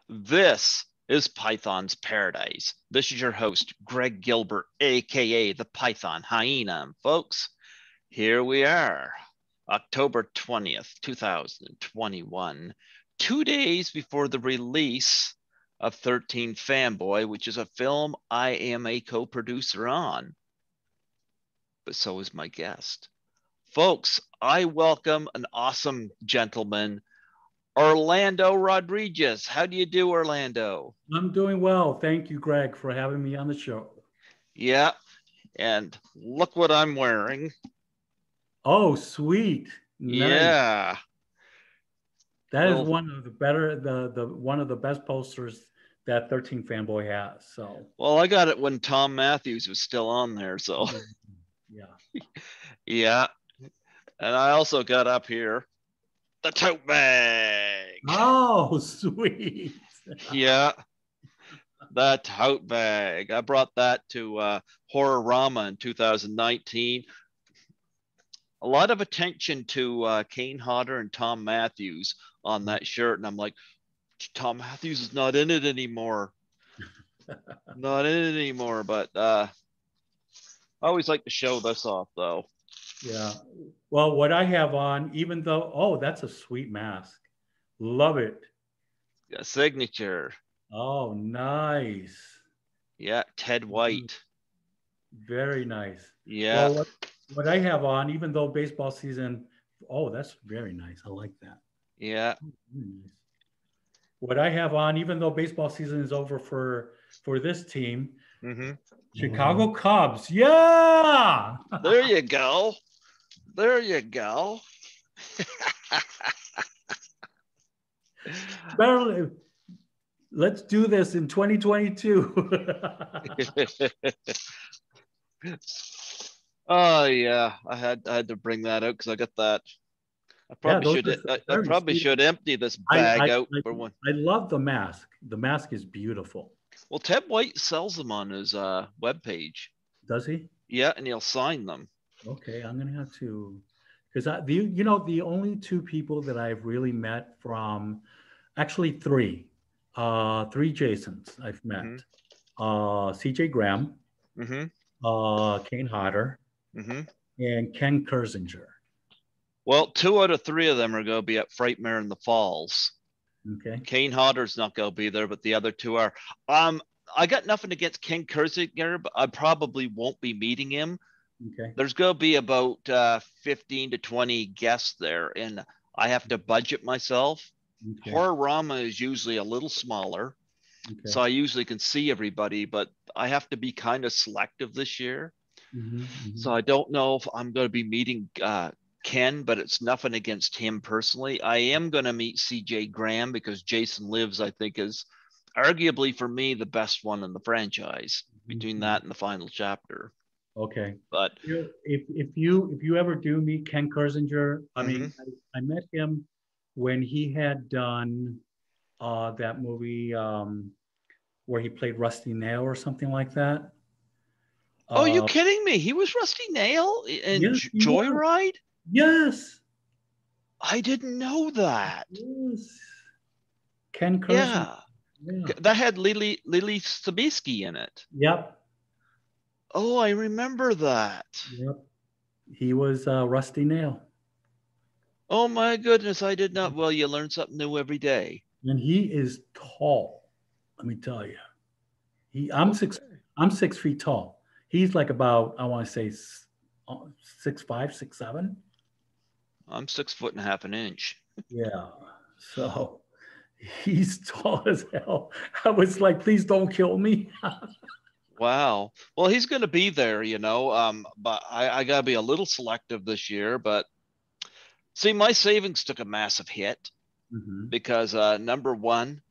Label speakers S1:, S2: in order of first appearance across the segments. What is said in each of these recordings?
S1: This is Python's Paradise. This is your host, Greg Gilbert, aka the Python Hyena. And folks, here we are, October 20th, 2021, 2 days before the release of 13 Fanboy, which is a film I am a co-producer on. But so is my guest. Folks, I welcome an awesome gentleman, Orlando Rodriguez. How do you do, Orlando?
S2: I'm doing well. Thank you, Greg, for having me on the show.
S1: Yeah, and look what I'm wearing.
S2: Oh, sweet. Nice.
S1: Yeah.
S2: That is
S1: Well,
S2: one of the better the one of the best posters that 13 Fanboy has. So
S1: I got it when Tom Matthews was still on there, so
S2: yeah.
S1: yeah. And I also got up here the tote bag.
S2: Oh, sweet.
S1: Yeah, the tote bag. I brought that to Horrorama in 2019. A lot of attention to Kane Hodder and Tom Matthews on that shirt, and I'm like, Tom Matthews is not in it anymore. Not in it anymore, but I always like to show this off, though.
S2: Yeah. Well, what I have on, even though, oh, that's a sweet mask. Love it.
S1: Yeah, signature.
S2: Oh, nice.
S1: Yeah, Ted White.
S2: Very nice.
S1: Yeah.
S2: Well, what I have on, even though baseball season, oh, that's very nice. I like that.
S1: Yeah.
S2: What I have on, even though baseball season is over for this team, Chicago Cubs. Yeah.
S1: There you go. There you go.
S2: Barely, let's do this in 2022.
S1: Oh yeah, I had to bring that out because I got that. I probably should empty this bag out for one.
S2: I love the mask. The mask is beautiful.
S1: Well, Ted White sells them on his webpage.
S2: Does he?
S1: Yeah, and he'll sign them.
S2: Okay, I'm gonna have to, because the only two people that I've really met from, actually three Jasons I've met, C.J. Graham, Kane Hodder, and Ken Kersinger.
S1: Well, 2 out of 3 of them are going to be at Frightmare in the Falls.
S2: Okay.
S1: Kane Hodder's not going to be there, but the other 2 are. I got nothing against Ken Kersinger, but I probably won't be meeting him.
S2: Okay.
S1: There's going to be about 15 to 20 guests there, and I have to budget myself. Okay. Horrorama is usually a little smaller, so I usually can see everybody, but I have to be kind of selective this year. So I don't know if I'm going to be meeting Ken, but it's nothing against him personally. I am going to meet C.J. Graham because Jason Lives, I think, is arguably for me the best one in the franchise between that and the final chapter.
S2: Okay,
S1: but
S2: if you ever do meet Ken Kersinger, I mean, I met him when he had done that movie where he played Rusty Nail or something like that.
S1: Oh, you kidding me? He was Rusty Nail in Joyride?
S2: Yes.
S1: I didn't know that.
S2: Yes. Ken Kersinger.
S1: Yeah. That had Lily Sobieski in it.
S2: Yep.
S1: Oh, I remember that.
S2: Yep. He was Rusty Nail.
S1: Oh my goodness, I did not. Well, you learn something new every day.
S2: And he is tall. Let me tell you. I'm 6 feet tall. He's like about, I want to say 6'5", 6'7".
S1: I'm 6'1.5 inches.
S2: Yeah. So he's tall as hell. I was like, please don't kill me.
S1: Wow. Well, he's going to be there, but I got to be a little selective this year. But see, my savings took a massive hit because number one,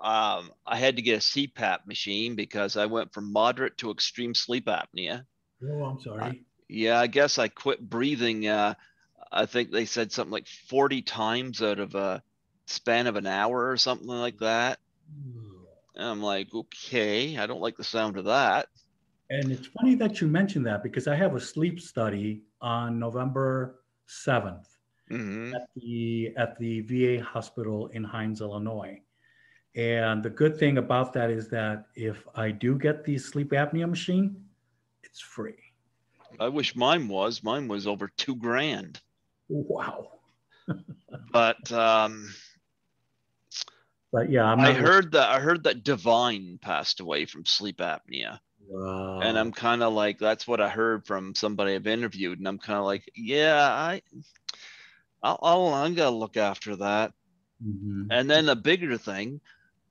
S1: I had to get a CPAP machine because I went from moderate to extreme sleep apnea.
S2: Oh, I'm sorry.
S1: Yeah, I guess I quit breathing. I think they said something like 40 times out of a span of an hour or something like that. And I'm like, okay, I don't like the sound of that.
S2: And it's funny that you mentioned that because I have a sleep study on November 7th at the VA hospital in Hines, Illinois. And the good thing about that is that if I do get the sleep apnea machine, it's free.
S1: I wish mine was over $2,000.
S2: Wow.
S1: But
S2: But yeah, I'm
S1: I
S2: not.
S1: heard that Divine passed away from sleep apnea. And I'm
S2: Wow.
S1: kind of like, that's what I heard from somebody I've interviewed, and I'm kind of like, yeah, I'm gonna look after that.
S2: Hmm.
S1: And then the bigger thing,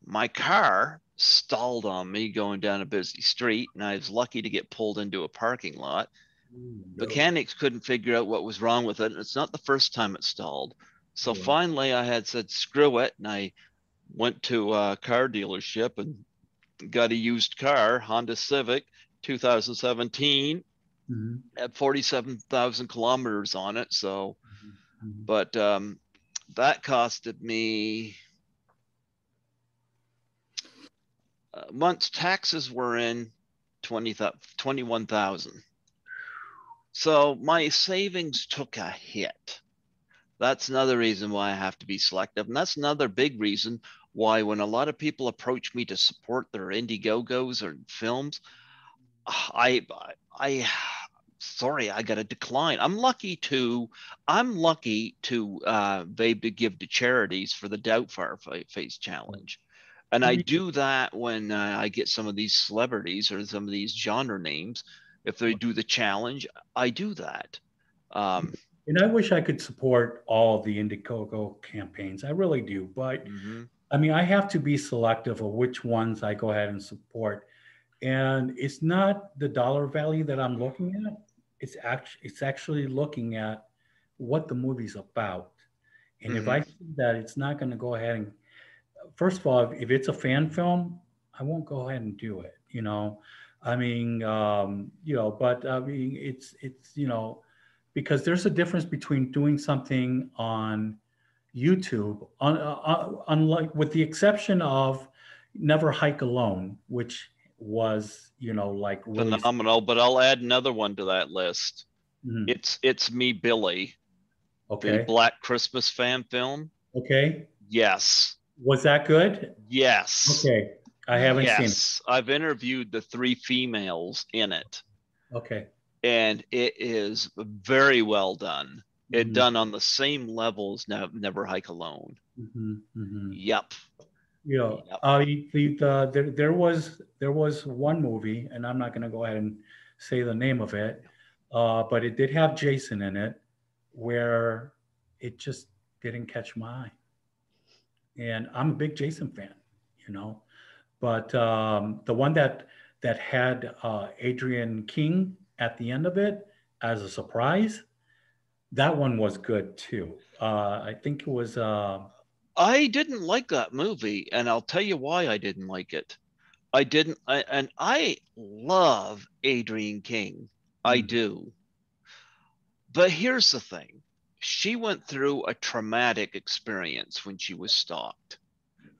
S1: my car stalled on me going down a busy street, and I was lucky to get pulled into a parking lot.
S2: No.
S1: Mechanics couldn't figure out what was wrong with it, and it's not the first time it stalled. So
S2: Right.
S1: finally, I had said, screw it, and I went to a car dealership and got a used car, Honda Civic, 2017,
S2: Hmm.
S1: had 47,000 kilometers on it. So,
S2: Hmm.
S1: but that costed me once taxes were in 21,000. So my savings took a hit. That's another reason why I have to be selective. And that's another big reason why when a lot of people approach me to support their Indiegogos or films, I I sorry, I got to decline. I'm lucky to be able to give to charities for the Doubtfire Face Challenge. And
S2: I
S1: I
S2: mean,
S1: do that when I get some of these celebrities or some of these genre names. If they do the challenge, I do that. Um,
S2: and I wish I could support all the Indiegogo campaigns. I really do. But
S1: mhm,
S2: I mean, I have to be selective of which ones I go ahead and support. And it's not the dollar value that I'm looking at. It's actually looking at what the movie's about. And if
S1: mhm,
S2: I see that it's not going to go ahead and, first of all, if it's a fan film, I won't go ahead and do it. I mean, but I mean, it's because there's a difference between doing something on YouTube, unlike with the exception of Never Hike Alone, which was like really.
S1: phenomenal. But I'll add another one to that list.
S2: Mhm.
S1: It's Me, Billy, the
S2: Okay.
S1: Black Christmas fan film.
S2: Okay.
S1: Yes.
S2: Was that good?
S1: Yes.
S2: Okay. I haven't seen it.
S1: Yes. I've interviewed the three females in it,
S2: Okay.
S1: and it is very well done. It
S2: Hmm.
S1: done on the same level as Never Hike Alone.
S2: Hmm. Hmm.
S1: Yep. Yep.
S2: There was one movie, and I'm not going to go ahead and say the name of it, but it did have Jason in it, where it just didn't catch my eye. And I'm a big Jason fan, you know. But the one that had Adrian King at the end of it as a surprise, that one was good too. I think it was.
S1: I didn't like that movie, and I'll tell you why I didn't like it. And I love Adrienne King. I
S2: Mm,
S1: do. But here's the thing. She went through a traumatic experience when she was stalked.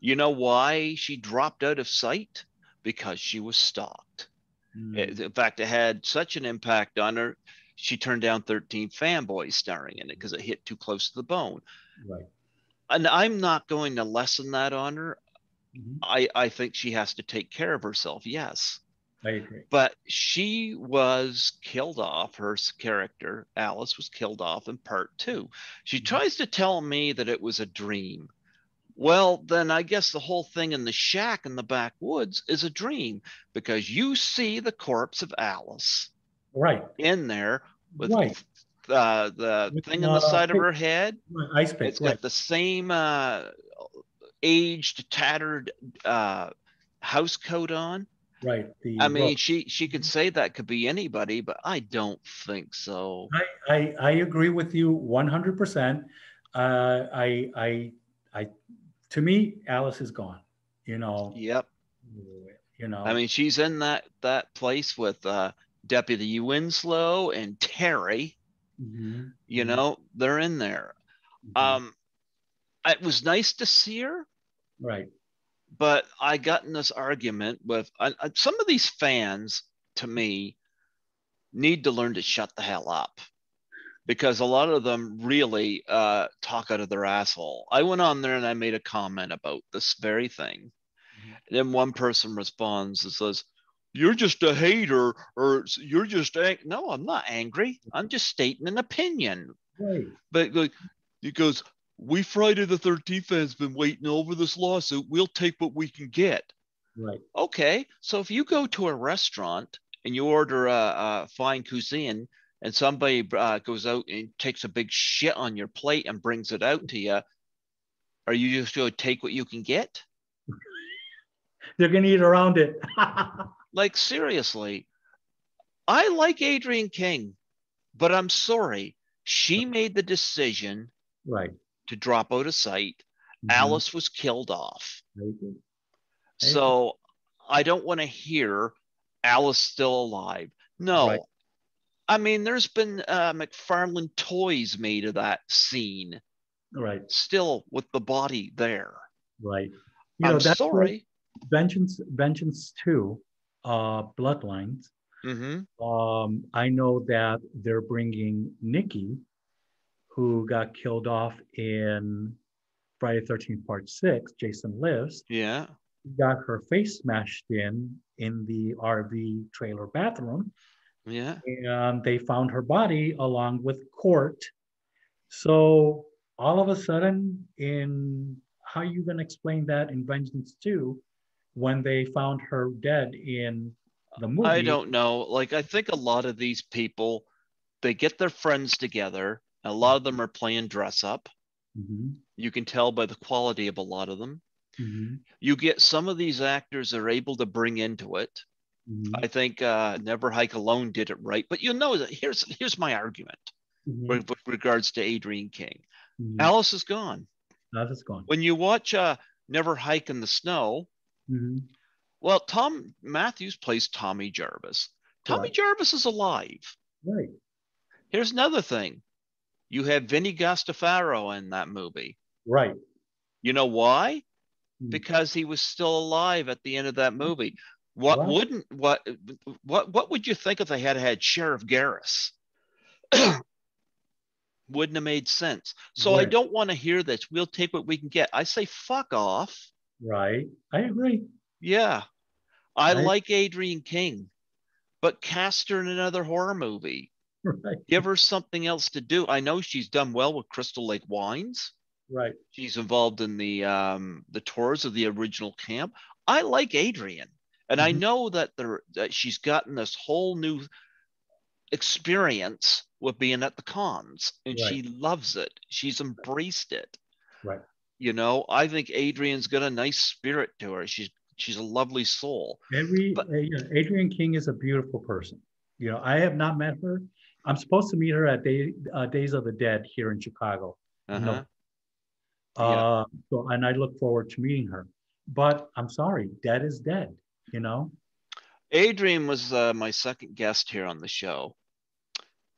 S1: You know why she dropped out of sight? Because she was stalked.
S2: mm,
S1: In fact, it had such an impact on her, she turned down 13 Fanboys starring in it because it hit too close to the bone.
S2: right.
S1: And I'm not going to lessen that on her.
S2: Mhm.
S1: I think she has to take care of herself, yes.
S2: I agree.
S1: But she was killed off. Her character, Alice, was killed off in part two. She
S2: Mhm.
S1: tries to tell me that it was a dream. Well, then I guess the whole thing in the shack in the backwoods is a dream because you see the corpse of Alice
S2: Right.
S1: in there with
S2: Right.
S1: the
S2: With
S1: thing on the side of her head.
S2: ice pick.
S1: It's
S2: Right.
S1: got the same aged, tattered house coat on.
S2: Right. The
S1: I
S2: rope.
S1: mean, she could say that could be anybody, but I don't think so.
S2: I agree with you 100%. I to me, Alice is gone. You know,
S1: Yep.
S2: you
S1: I
S2: know.
S1: mean, she's in that place with Deputy Winslow and Terry.
S2: Mhm,
S1: You
S2: mhm,
S1: know, they're in there.
S2: mhm.
S1: Um, it was nice to see her,
S2: Right.
S1: but I got in this argument with some of these fans. To me, need to learn to shut the hell up. because a lot of them really talk out of their asshole. I went on there and I made a comment about this very thing.
S2: Mhm.
S1: And then one person responds and says, "You're just a hater, or you're just no, I'm not angry. I'm just stating an opinion."
S2: Right,
S1: But like, he goes, "We Friday the 13th fans been waiting over this lawsuit. We'll take what we can get."
S2: right,
S1: Okay, so if you go to a restaurant and you order a fine cuisine, and somebody goes out and takes a big shit on your plate and brings it out to you, are you just going to take what you can get?
S2: they're gonna eat around it.
S1: Like, seriously, I like Adrienne King, but I'm sorry. She made the decision
S2: Right.
S1: to drop out of sight.
S2: Hmm.
S1: Alice was killed off.
S2: I agree. I agree.
S1: So I don't want to hear Alice still alive.
S2: Right,
S1: No, I mean, there's been McFarlane toys made of that scene,
S2: right,
S1: still with the body there.
S2: right.
S1: I'm
S2: That's what
S1: sorry.
S2: Vengeance 2, Bloodlines.
S1: Mm-hmm.
S2: I know that they're bringing Nikki, who got killed off in Friday 13th Part 6, Jason Lives,
S1: Yeah.
S2: got her face smashed in the RV trailer bathroom,
S1: Yeah.
S2: and they found her body along with Court. So all of a sudden, in how are you going to explain that in Vengeance 2 when they found her dead in the
S1: I
S2: movie?
S1: don't know. Like, I think a lot of these people, they get their friends together. A lot of them are playing dress up.
S2: Mhm,
S1: You can tell by the quality of a lot of them.
S2: mhm,
S1: You get some of these actors are able to bring into it.
S2: mhm,
S1: I think Never Hike Alone did it right. But you know that here's my argument
S2: mhm,
S1: with regards to Adrienne King.
S2: mhm.
S1: Alice is gone.
S2: That is gone.
S1: When you watch Never Hike in the Snow,
S2: Mhm.
S1: well, Tom Matthews plays Tommy Jarvis. Tommy
S2: Correct.
S1: Jarvis is alive.
S2: Right.
S1: Here's another thing. You have Vinny Gastafaro in that movie.
S2: Right.
S1: You know why?
S2: Mm.
S1: Because he was still alive at the end of that movie. What
S2: Right.
S1: wouldn't what would you think if they had Sheriff Garris? Wouldn't have made sense. So I
S2: Wouldn't.
S1: don't want to hear this. We'll take what we can get. I say fuck off.
S2: Right. I agree.
S1: Yeah, I
S2: I
S1: like Adrienne King, but cast her in another horror movie.
S2: right.
S1: Give her something else to do. I know she's done well with Crystal Lake Wines.
S2: Right.
S1: She's involved in the tours of the original camp. I like Adrienne, and I
S2: Mhm.
S1: know that she's gotten this whole new experience with being at the cons, and
S2: Right.
S1: she loves it. She's embraced it.
S2: Right.
S1: I think Adrienne's got a nice spirit to her. She's a lovely soul. But
S2: Yeah, Adrienne King is a beautiful person. I have not met her. I'm supposed to meet her at Days of the Dead here in Chicago. No.
S1: uh-huh. Yeah.
S2: And I look forward to meeting her. But I'm sorry, dead is dead, you know?
S1: Adrienne was my second guest here on the show,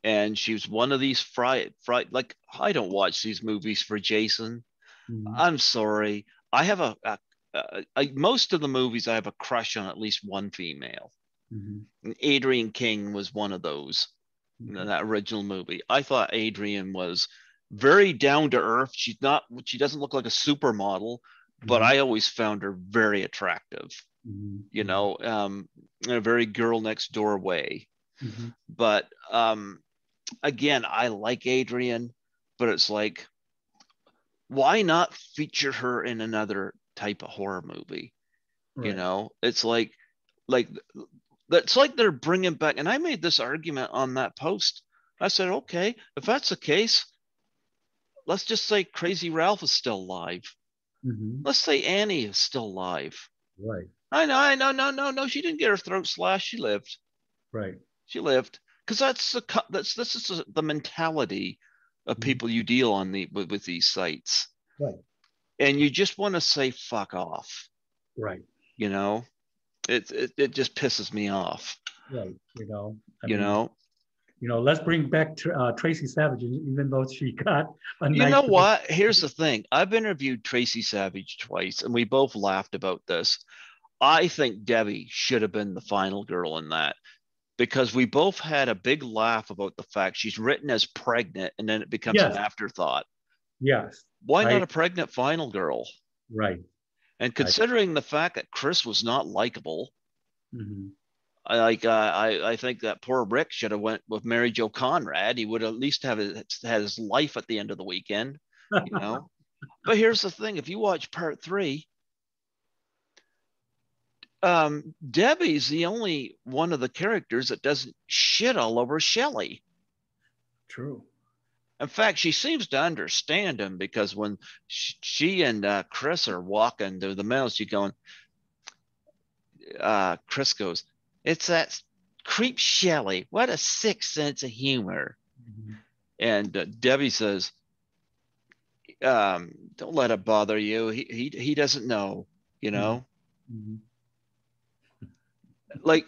S1: and she was one of these like I don't watch these movies for Jason.
S2: Mhm,
S1: I'm sorry. I have most of the movies I have a crush on at least one female.
S2: mhm,
S1: And Adrienne King was one of those in
S2: okay.
S1: that original movie. I thought Adrienne was very down to earth. She doesn't look like a supermodel, but
S2: Mhm,
S1: I always found her very attractive.
S2: mhm,
S1: You
S2: mhm,
S1: know, in a very girl next door way.
S2: mhm.
S1: But again, I like Adrienne, but it's like, why not feature her in another type of horror movie?
S2: Right.
S1: It's like that's like they're bringing back. And I made this argument on that post. I said, okay, if that's the case, let's just say Crazy Ralph is still alive.
S2: Mhm,
S1: Let's say Annie is still alive.
S2: right.
S1: I know, no, no, no. She didn't get her throat slashed. She lived.
S2: Right.
S1: She lived because that's this is the mentality of
S2: Mhm,
S1: people you deal on with these sites,
S2: right.
S1: and you just want to say fuck off.
S2: Right.
S1: You know, it just pisses me off.
S2: Right. I
S1: You
S2: mean,
S1: know,
S2: let's bring back Tracy Savage, even though she got a
S1: you
S2: nice.
S1: know what? Here's the thing. I've interviewed Tracy Savage twice, and we both laughed about this. I think Debbie should have been the final girl in that. because we both had a big laugh about the fact she's written as pregnant and then it becomes an
S2: Yes,
S1: afterthought.
S2: yes.
S1: Why not
S2: I
S1: a pregnant final girl?
S2: right.
S1: And
S2: I
S1: considering the fact that Chris was not likable,
S2: mhm.
S1: I think that poor Rick should have went with Mary Jo Conrad. He would at least have had his life at the end of the weekend, you know. But here's the thing: if you watch part three, Debbie's the only one of the characters that doesn't shit all over Shelley.
S2: True.
S1: In fact, she seems to understand him because when she and Chris are walking through the middle, she's going, Chris goes, "It's that creep Shelley. What a sick sense of humor."
S2: Mhm.
S1: And Debbie says, "Don't let it bother you. He doesn't know, you
S2: Mhm.
S1: know,
S2: Mhm.
S1: like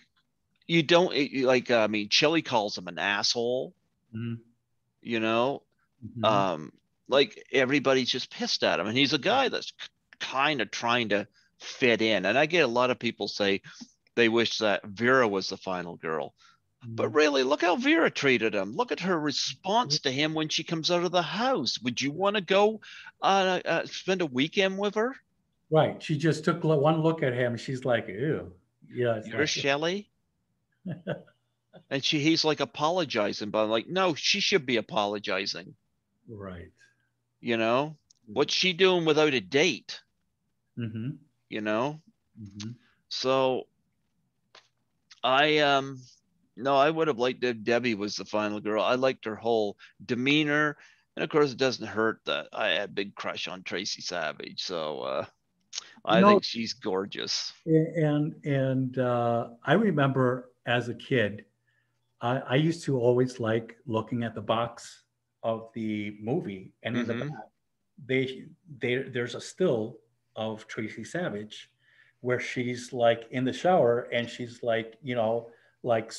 S1: you don't like. I mean, Shelley calls him an asshole,
S2: Mhm.
S1: you know,
S2: Mhm.
S1: um, like everybody's just pissed at him, and he's a guy that's kind of trying to fit in. And I get a lot of people say they wish that Vera was the final girl. But
S2: Mhm.
S1: really, look how Vera treated him. Look at her response to him when she comes out of the house. Would you want to go spend a weekend with her?
S2: Right. She just took one look at him. She's like, ew. Yeah, it's
S1: You're
S2: like,
S1: Shelley? And he's like apologizing, but I'm like, no, she should be apologizing.
S2: right.
S1: You know, what's she doing without a date?
S2: Mm-hmm.
S1: You know,
S2: Mm-hmm.
S1: so I no, I would have liked if Debbie was the final girl. I liked her whole demeanor, and of course, it doesn't hurt that I had a big crush on Tracy Savage. So
S2: You
S1: I
S2: know,
S1: think she's gorgeous.
S2: and I remember as a kid, I used to always like looking at the box of the movie, and in the back,
S1: Mm-hmm.
S2: they there's a still of Tracy Savage where she's like in the shower and she's like, like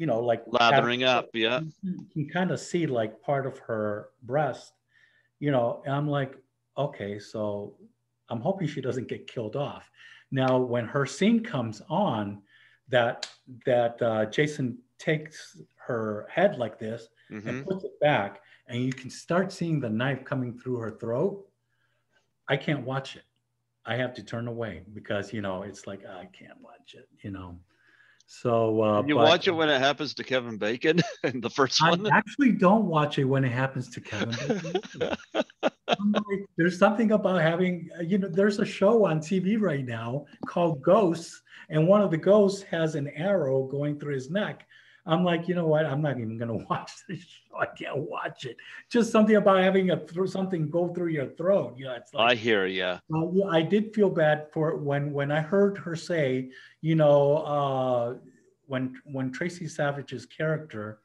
S2: like
S1: Lathering up, yeah.
S2: you can kind of see like part of her breast, and I'm like, okay, so I'm hoping she doesn't get killed off. Now, when her scene comes on, that Jason takes her head like this and
S1: Mm-hmm.
S2: puts it back, and you can start seeing the knife coming through her throat. I can't watch it. I have to turn away because it's like I can't watch it. So,
S1: And you
S2: but
S1: watch it when it happens to Kevin Bacon in the first
S2: I
S1: one.
S2: actually don't watch it when it happens to Kevin Bacon. I'm like, there's something about having, there's a show on TV right now called Ghosts, and one of the ghosts has an arrow going through his neck. I'm like, you know what? I'm not even going to watch this show. I can't watch it. Just something about having something go through your throat. It's
S1: I
S2: like,
S1: hear you.
S2: yeah, I did feel bad for when I heard her say, when Tracy Savage's character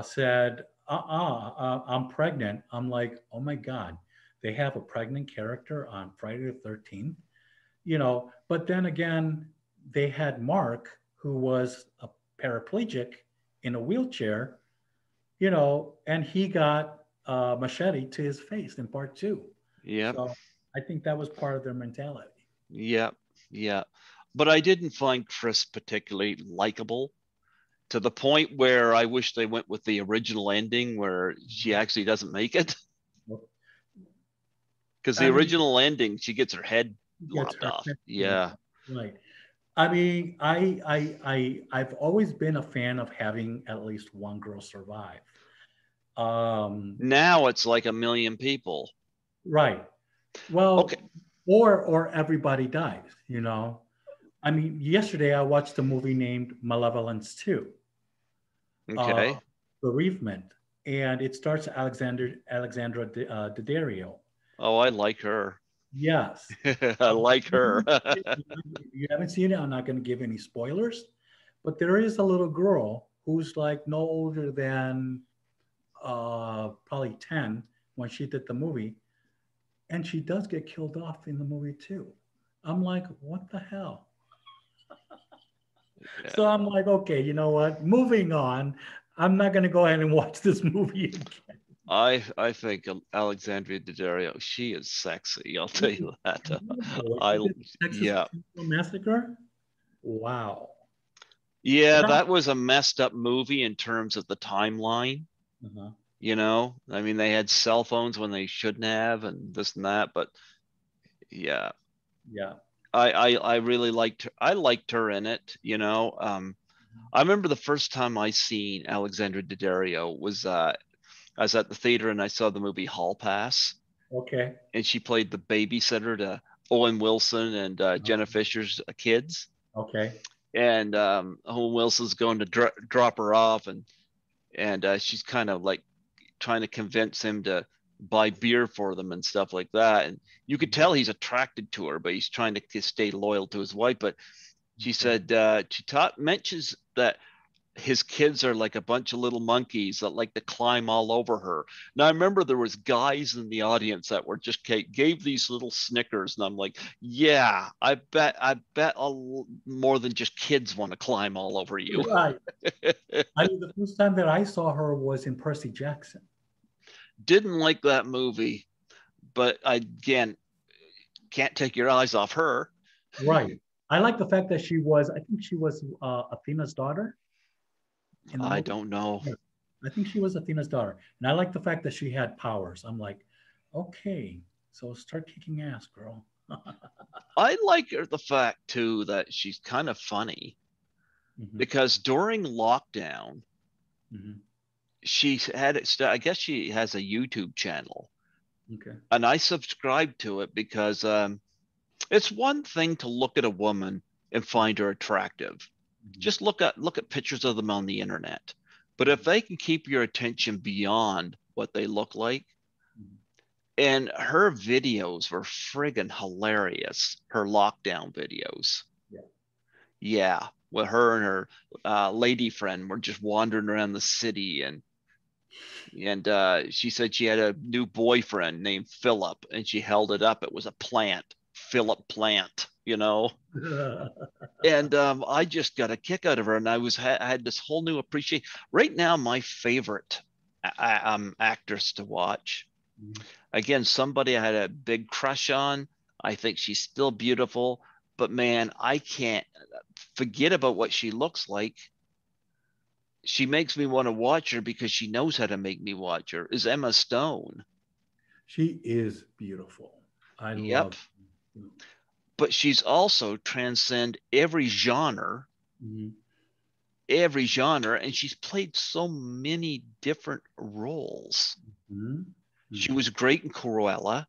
S2: said, I'm pregnant. I'm like, oh my God, they have a pregnant character on Friday the 13th, but then again, they had Mark, who was a paraplegic in a wheelchair, and he got a machete to his face in part two.
S1: Yep.
S2: So I think that was part of their mentality.
S1: Yep. Yeah. But I didn't find Chris particularly likable to the point where I wish they went with the original ending where she actually doesn't make it. Because the
S2: I mean,
S1: original ending, she gets her head
S2: he gets
S1: lopped
S2: her
S1: off.
S2: head pulled
S1: Yeah.
S2: off. Right. I mean, I've always been a fan of having at least one girl survive. Um,
S1: Now it's like a million people.
S2: right.
S1: Okay.
S2: Well, or everybody dies. I mean, yesterday I watched a movie named Malevolence 2, uh,
S1: Okay.
S2: Bereavement, and it starts Alexandra Daddario.
S1: Oh, I like her.
S2: Yes.
S1: I like her.
S2: If you haven't seen it, I'm not going to give any spoilers, but there is a little girl who's like no older than probably 10 when she did the movie, and she does get killed off in the movie too. I'm like, what the hell? So
S1: Yeah.
S2: I'm like, okay, you know what? Moving on. I'm not going to go ahead and watch this movie again.
S1: I think Alexandria Daddario, she is sexy. I'll tell you that.
S2: What she
S1: I
S2: did Texas
S1: yeah.
S2: Chainsaw Massacre. Wow.
S1: Yeah, that was a messed up movie in terms of the timeline.
S2: Uh-huh.
S1: I mean, they had cell phones when they shouldn't have, and this and that. But yeah,
S2: Yeah.
S1: I really liked her. I liked her in it. I remember the first time I seen Alexandra Daddario was I was at the theater and I saw the movie Hall Pass,
S2: Okay.
S1: and she played the babysitter to Owen Wilson and Jenna Fisher's kids.
S2: Okay.
S1: And Owen Wilson's going to drop her off, and she's kind of like trying to convince him to buy beer for them and stuff like that. And you could tell he's attracted to her, but he's trying to stay loyal to his wife. But she said mentions that his kids are like a bunch of little monkeys that like to climb all over her. Now I remember there was guys in the audience that were just gave these little snickers, and I'm like, yeah, I bet more than just kids want to climb all over you.
S2: Right. I mean, the first time that I saw her was in Percy Jackson.
S1: Didn't like that movie, but again, can't take your eyes off her.
S2: Right. I like the fact that I think she was Athena's daughter in the
S1: I
S2: movie.
S1: don't know.
S2: Yeah. I think she was Athena's daughter. And I like the fact that she had powers. I'm like, okay, so start kicking ass, girl.
S1: I like her the fact too that she's kind of funny because during lockdown, she had it. I guess she has a YouTube channel,
S2: Okay.
S1: and I subscribed to it because it's one thing to look at a woman and find her attractive. Just look at pictures of them on the internet. But if they can keep your attention beyond what they look like, and her videos were friggin' hilarious. Her lockdown videos. Yeah, with her and her lady friend were just wandering around the city, and she said she had a new boyfriend named Philip, and she held it up. It was a plant, Philip Plant. And I just got a kick out of her, and I had this whole new appreciation. Right now, my favorite actress to watch. Again, somebody I had a big crush on. I think she's still beautiful, but man, I can't forget about what she looks like. She makes me want to watch her because she knows how to make me watch her. Is Emma Stone.
S2: She is beautiful. I
S1: Yep.
S2: love her.
S1: But she's also transcend every genre, and she's played so many different roles. She was great in Cruella.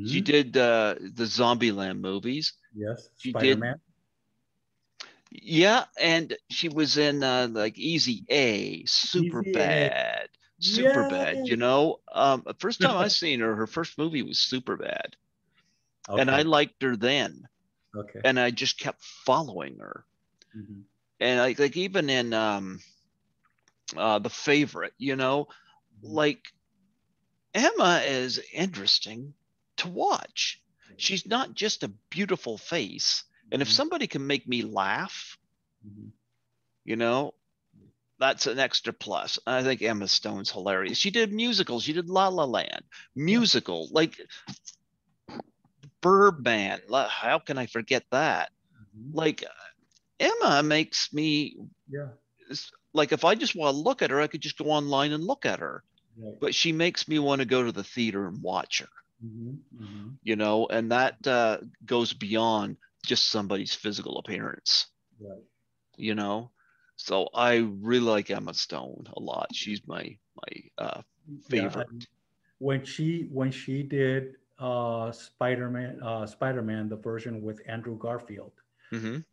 S1: She did the Zombieland movies.
S2: Yes,
S1: She
S2: Spider-Man.
S1: did, yeah, and she was in like Easy A, Super
S2: Easy A.
S1: Bad, Super Bad.
S2: Yay!
S1: The first time I seen her, her first movie was Super Bad, and I
S2: Okay.
S1: liked her then,
S2: Okay.
S1: and I just kept following her, and like even in The Favorite, like Emma is interesting to watch. She's not just a beautiful face. And if somebody can make me laugh, you know, that's an extra plus. I think Emma Stone's hilarious. She did musicals. She did La La Land, musical, like Birdman. How can I forget that? Like Emma makes me, like if I just want to look at her, I could just go online and look at her. But she makes me want to go to the theater and watch her. And that goes beyond just somebody's physical appearance. So I really like Emma Stone a lot. She's my favorite.
S2: When she did Spider-Man, the version with Andrew Garfield, and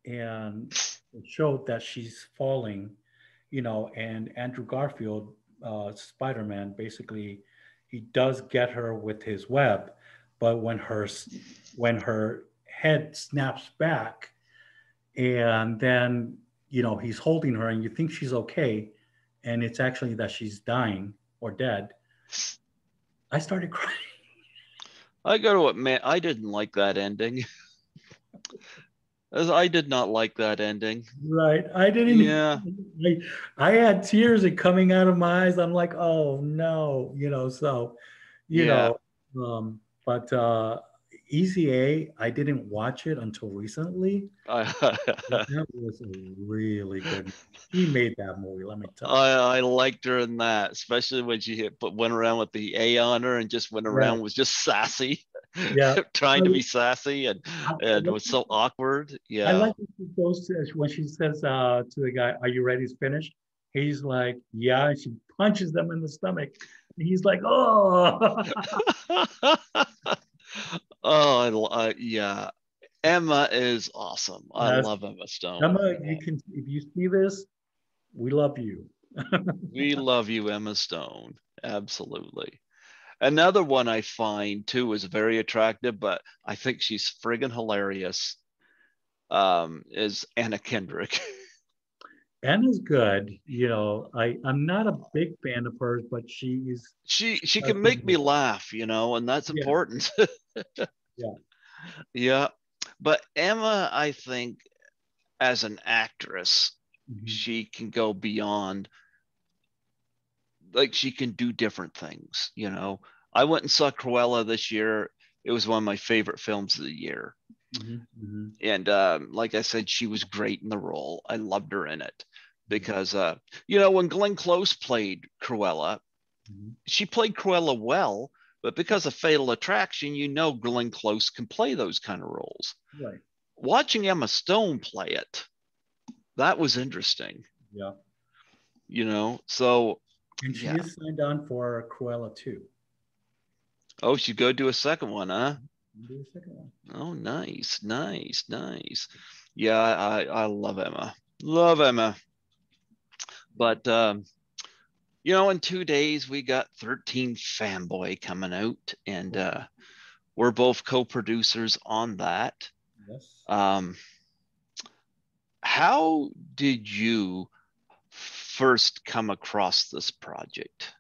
S2: it showed that she's falling, and Andrew Garfield, Spider-Man, basically he does get her with his web, but when her head snaps back, and then he's holding her, and you think she's okay, and it's actually that she's dying or dead. I started crying.
S1: I got to admit, I didn't like that ending. I did not like that ending.
S2: Right. I didn't.
S1: Yeah.
S2: I had tears coming out of my eyes. I'm like, oh no, so,
S1: Yeah.
S2: but Easy A, I didn't watch it until recently.
S1: I,
S2: That was a really good movie. She made that movie, let me tell you.
S1: I liked her in that, especially when she went around with the A on her and just went
S2: Yeah,
S1: around was just sassy,
S2: yeah.
S1: trying to
S2: I,
S1: be sassy and was so awkward.
S2: I
S1: Yeah.
S2: like when she goes to when she says to the guy, "Are you ready to finish?" He's like, "Yeah," and she punches them in the stomach. And he's like, "Oh,
S1: Oh, yeah. Emma is awesome. I
S2: yes,
S1: love Emma Stone.
S2: Emma, you can if you see this, we love you."
S1: We love you, Emma Stone. Absolutely. Another one I find too is very attractive, but I think she's friggin' hilarious. Is Anna Kendrick.
S2: Anna's good. I'm not a big fan of hers, but
S1: She
S2: does
S1: can
S2: good
S1: make me
S2: work.
S1: laugh, and that's
S2: Yeah,
S1: important.
S2: yeah.
S1: Yeah. But Emma, I think, as an actress,
S2: Mhm,
S1: she can go beyond, like she can do different things. I went and saw Cruella this year. It was one of my favorite films of the year.
S2: mhm, mhm,
S1: And like I said, she was great in the role. I loved her in it
S2: mhm,
S1: because, when Glenn Close played Cruella,
S2: mhm.
S1: she played Cruella well, but because of Fatal Attraction, Glenn Close can play those kind of roles.
S2: Right.
S1: Watching Emma Stone play it, that was interesting,
S2: Yeah.
S1: So
S2: And she
S1: yeah.
S2: is signed on for Cruella too.
S1: Oh, she go do a second one, huh?
S2: Do a second one.
S1: Oh, nice, nice, nice. Yeah, I love Emma. Love Emma. But in 2 days we got 13 Fanboy coming out, and
S2: Oh,
S1: we're both co-producers on that.
S2: yes.
S1: Um, how did you first come across this project?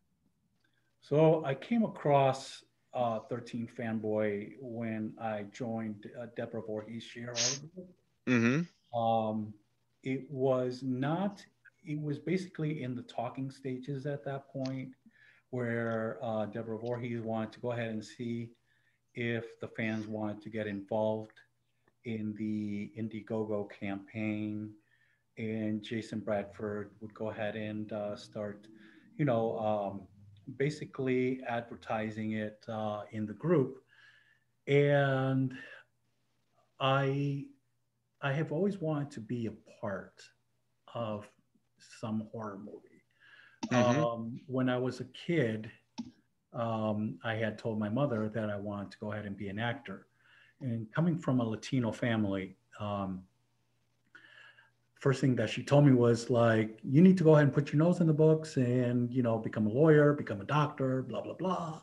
S2: So I came across 13 Fanboy when I joined Deborah Voorhees' share article.
S1: Mm-hmm.
S2: Um, it was not, it was basically in the talking stages at that point where Deborah Voorhees wanted to go ahead and see if the fans wanted to get involved in the Indiegogo campaign. And Jason Bradford would go ahead and start, you know, um, basically advertising it in the group. And I, I have always wanted to be a part of some horror movie.
S1: Mm-hmm.
S2: When I was a kid, I had told my mother that I wanted to go ahead and be an actor. And coming from a Latino family, first thing that she told me was like, you need to go ahead and put your nose in the books and, become a lawyer, become a doctor, blah, blah, blah.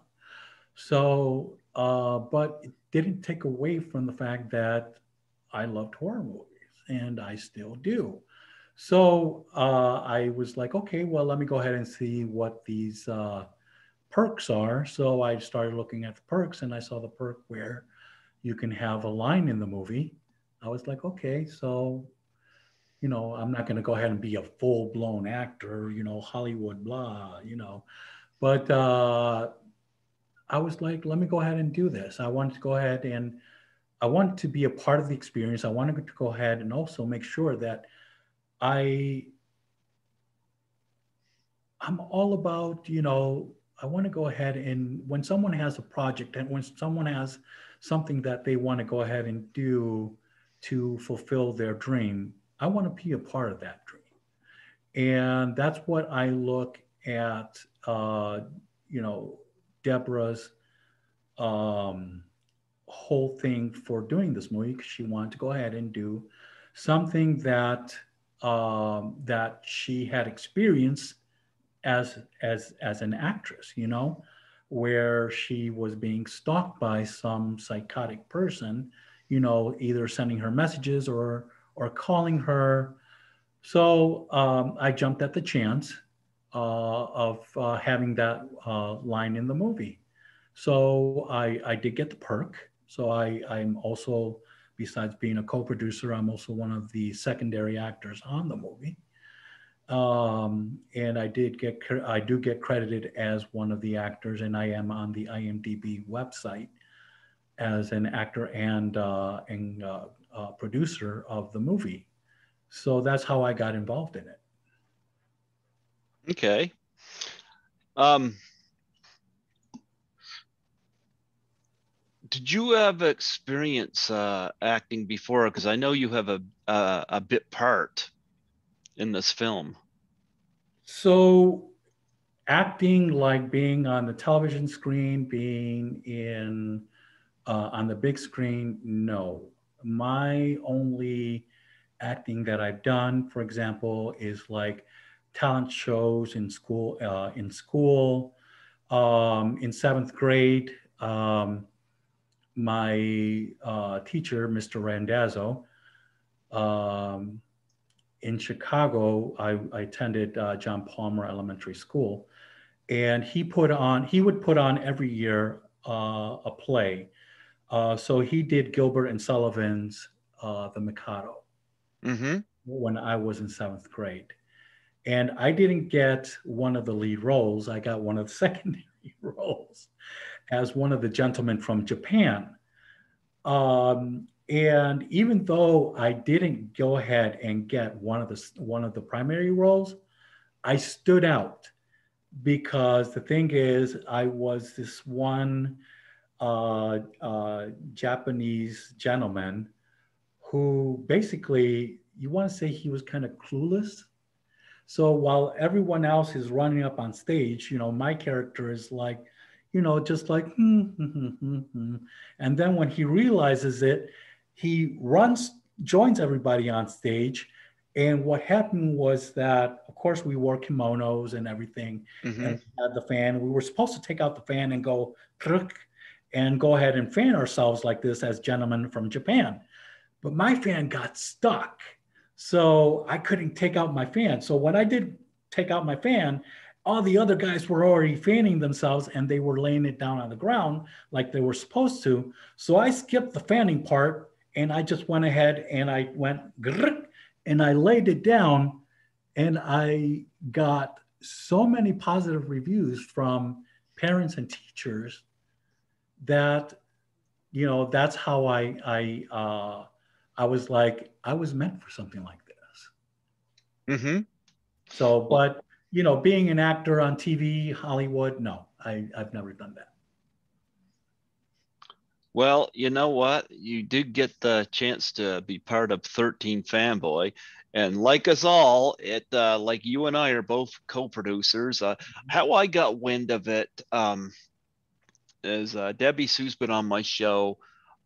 S2: So, but it didn't take away from the fact that I loved horror movies and I still do. So I was like, okay, well, let me go ahead and see what these perks are. So I started looking at the perks and I saw the perk where you can have a line in the movie. I was like, okay, so I'm not going to go ahead and be a full blown actor, Hollywood, blah, But I was like, let me go ahead and do this. I wanted to go ahead and I wanted to be a part of the experience. I wanted to go ahead and also make sure that I I'm all about, I want to go ahead and when someone has a project and when someone has something that they want to go ahead and do to fulfill their dream, I want to be a part of that dream. And that's what I look at, you know, Deborah's um, whole thing for doing this movie because she wanted to go ahead and do something that she had experienced as an actress, where she was being stalked by some psychotic person, either sending her messages or calling her. So I jumped at the chance of having that line in the movie. So I did get the perk. So I'm also, besides being a co-producer, I'm also one of the secondary actors on the movie. And I do get credited as one of the actors, and I am on the IMDb website. as an actor and producer of the movie. So that's how I got involved in it.
S1: Okay. Um, did you have experience acting before? Because I know you have a bit part in this film.
S2: So acting, like being on the television screen, being in on the big screen, no. My only acting that I've done, for example, is like talent shows in school. In seventh grade, my teacher, Mr. Randazzo, um, in Chicago, I attended John Palmer Elementary School, and he would put on every year a play. So he did Gilbert and Sullivan's The Mikado
S1: Mm-hmm.
S2: when I was in seventh grade. And I didn't get one of the lead roles. I got one of the secondary roles as one of the gentlemen from Japan. And even though I didn't go ahead and get one of the primary roles, I stood out because the thing is, I was this one Japanese gentleman who basically, you want to say he was kind of clueless. So while everyone else is running up on stage, my character is like, just like, and then when he realizes it, he runs, joins everybody on stage. And what happened was that, of course, we wore kimonos and everything,
S1: Mm-hmm.
S2: and we had the fan. We were supposed to take out the fan and go, and go ahead and fan ourselves like this as gentlemen from Japan. But my fan got stuck. So I couldn't take out my fan. So when I did take out my fan, all the other guys were already fanning themselves and they were laying it down on the ground like they were supposed to. So I skipped the fanning part and I just went ahead and I went and I laid it down, and I got so many positive reviews from parents and teachers that that's how I was like, I was meant for something like this.
S1: Mm-hmm.
S2: So,
S1: Well,
S2: but being an actor on TV, Hollywood, no, I've never done that.
S1: well, you know what? You did get the chance to be part of 13 Fanboy. And like us all, it like you and I are both co-producers. How I got wind of it is Debbie Sue's been on my show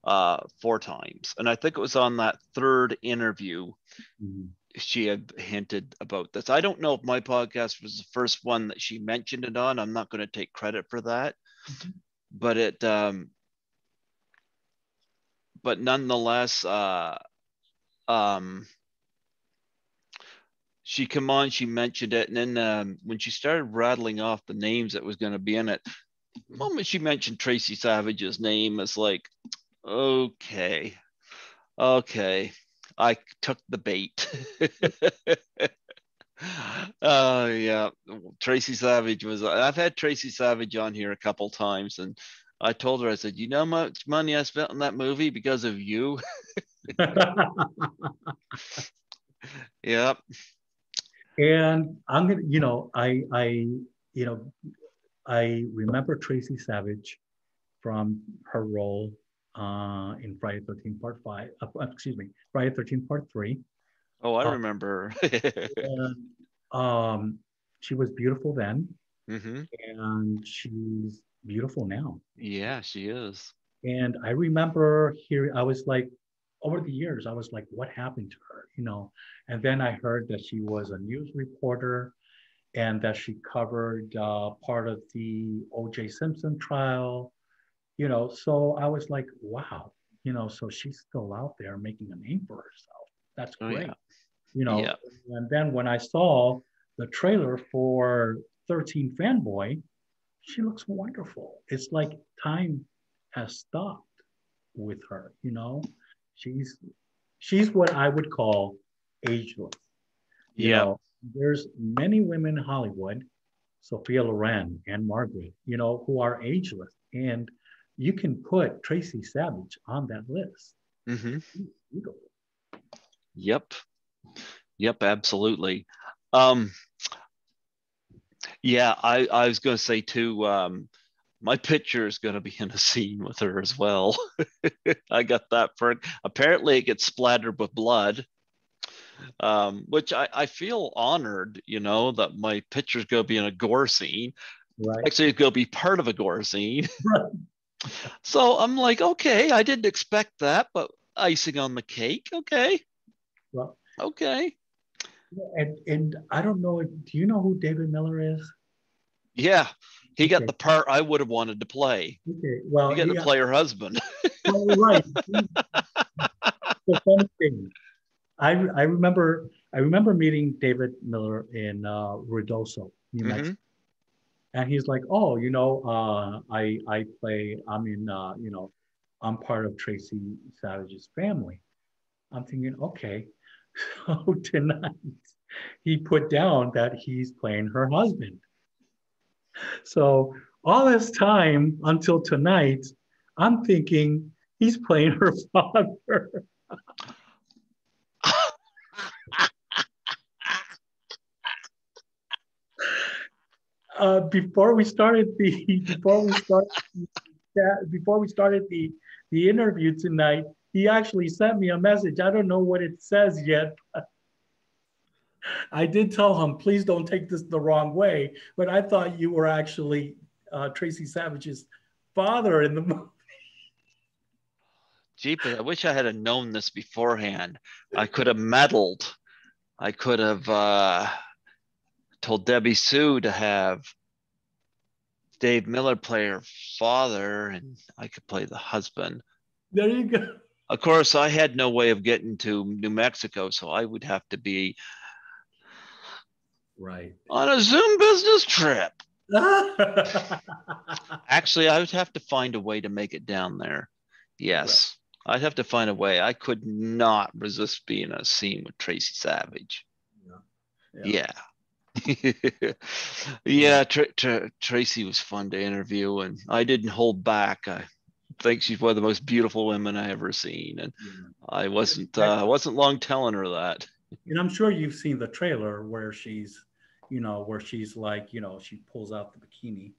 S1: 4 times, and I think it was on that third interview
S2: Mhm.
S1: she had hinted about this. I don't know if my podcast was the first one that she mentioned it on. I'm not going to take credit for that, but it but nonetheless, um, she come on, she mentioned it, and then when she started rattling off the names that was going to be in it, the moment she mentioned Tracy Savage's name, it's like, okay, okay, I took the bait. Oh yeah, Tracy Savage was. I've had Tracy Savage on here a couple times, and I told her, I said, you know how much money I spent on that movie because of you. Yeah.
S2: And I'm gonna, you know, I remember Tracy Savage from her role in Friday 13 Part 5, excuse me, Friday 13 Part 3.
S1: Oh, I
S2: Uh,
S1: remember.
S2: and, she was beautiful then,
S1: Hmm.
S2: and she's beautiful now.
S1: Yeah, she is.
S2: And I remember hearing, I was like, over the years, I was like, what happened to her? And then I heard that she was a news reporter and that she covered part of the O.J. Simpson trial. So I was like, wow, so she's still out there making a name for herself. That's
S1: Oh yeah.
S2: great. you
S1: Yeah.
S2: know and then when I saw the trailer for 13 Fanboy, she looks wonderful. It's like time has stopped with her. She's what I would call ageless. you
S1: Yeah.
S2: know there's many women in Hollywood, Sophia Loren and Margaret, who are ageless, and you can put Tracy Savage on that list.
S1: Mm-hmm.
S2: Beautiful.
S1: Yep. Yep, absolutely. Um, yeah, I was gonna say too, my picture is gonna be in a scene with her as well. I got that for apparently it gets splattered with blood. Which I feel honored, that my picture's gonna be in a gore scene.
S2: Right.
S1: Actually, it's gonna be part of a gore scene.
S2: Right.
S1: So I'm like, okay, I didn't expect that, but icing on the cake. Okay.
S2: Well,
S1: Okay.
S2: and I don't know. Do you know who David Miller is?
S1: Yeah. He got
S2: Okay.
S1: the part I would have wanted to play.
S2: Okay.
S1: He
S2: Well,
S1: got to play her husband.
S2: well, right. The funny thing, I remember meeting David Miller in Ruidoso, New
S1: Hmm.
S2: Mexico, and he's like, "Oh, I play. I'm in. I'm part of Tracy Savage's family." I'm thinking, okay, so tonight he put down that he's playing her husband. So all this time until tonight, I'm thinking he's playing her father. Before we started the interview tonight, he actually sent me a message. I don't know what it says yet. I did tell him, please don't take this the wrong way, but I thought you were actually Tracy Savage's father in the movie.
S1: Jeepers, I wish I had known this beforehand. I could have meddled. I could have told Debbie Sue to have Dave Miller play her father, and I could play the husband.
S2: There you go.
S1: Of course, I had no way of getting to New Mexico, so I would have to be
S2: Right.
S1: on a Zoom business trip. Actually, I would have to find a way to make it down there.
S2: Right.
S1: Yes, I'd have to find a way. I could not resist being in a scene with Tracy Savage.
S2: Yeah.
S1: Yeah.
S2: Yeah.
S1: Yeah, Tracy was fun to interview, and I didn't hold back. I think she's one of the most beautiful women I ever seen, and
S2: Yeah.
S1: I wasn't long telling her that.
S2: And I'm sure you've seen the trailer where she's like, she pulls out the bikini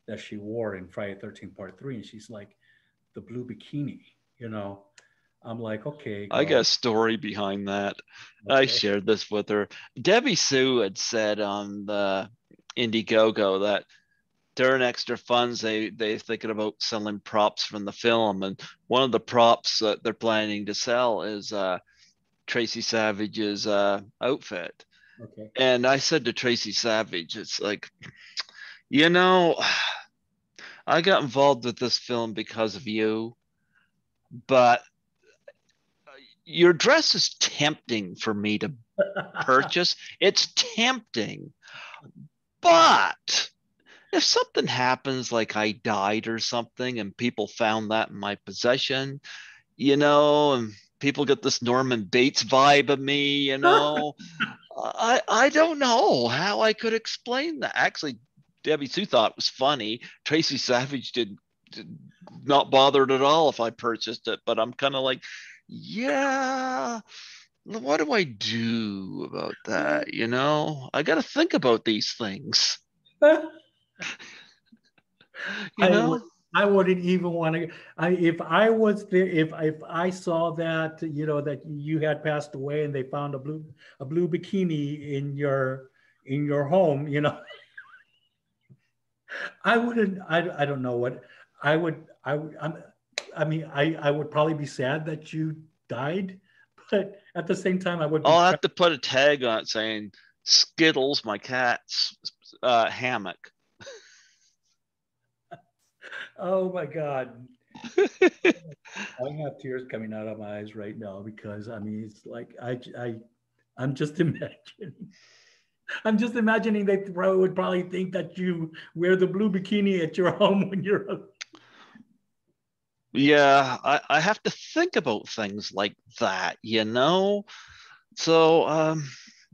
S2: that she wore in Friday 13th Part 3, and she's like, the blue bikini, you know. I'm like, okay,
S1: I got
S2: girl.
S1: a story behind that. I
S2: Okay.
S1: shared this with her. Debbie Sue had said on the Indiegogo that during extra funds they thinking about selling props from the film, and one of the props that they're planning to sell is Tracy Savage's outfit.
S2: Okay.
S1: And I said to Tracy Savage, it's like, you know, I got involved with this film because of you, but your dress is tempting for me to purchase. It's tempting, but if something happens, like I died or something, and people found that in my possession, and people get this Norman Bates vibe of me, I don't know how I could explain that. Actually, Debbie Sue thought it was funny. Tracy Savage did not bothered at all if I purchased it, but I'm kind of like, yeah, what do I do about that? I got to think about these things, you
S2: I would
S1: know?
S2: I wouldn't even want to. If I was there, if I saw that that you had passed away and they found a blue bikini in your home, I wouldn't. I don't know what I would. I mean, I would probably be sad that you died, but at the same time, I would be
S1: I'll
S2: proud.
S1: have to put a tag on it saying Skittles, my cat's hammock.
S2: Oh my God. I have tears coming out of my eyes right now because I mean it's like I'm just imagining. I'm just imagining they would probably think that you wear the blue bikini at your home when you're.
S1: Yeah, I have to think about things like that. So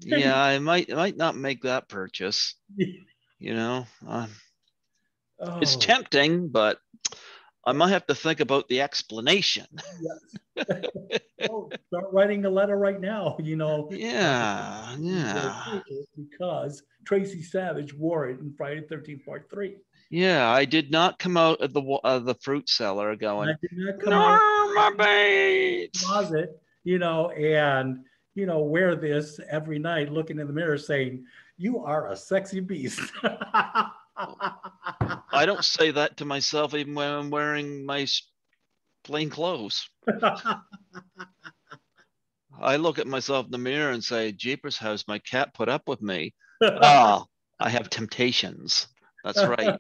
S1: yeah, I might not make that purchase, you know. It's
S2: Oh,
S1: tempting, but I might have to think about the explanation.
S2: Yes. Oh, start writing a letter right now,
S1: Yeah,
S2: Very
S1: yeah.
S2: curious because Tracy Savage wore it in Friday 13th Part 3.
S1: Yeah, I did not come out of the fruit cellar
S2: And I
S1: going,
S2: did not come out of
S1: Norma
S2: the
S1: Bates.
S2: closet, and wear this every night, looking in the mirror saying, "You are a sexy beast."
S1: I don't say that to myself even when I'm wearing my plain clothes. I look at myself in the mirror and say, Jeepers, how's my cat put up with me? Ah, I have temptations. That's right.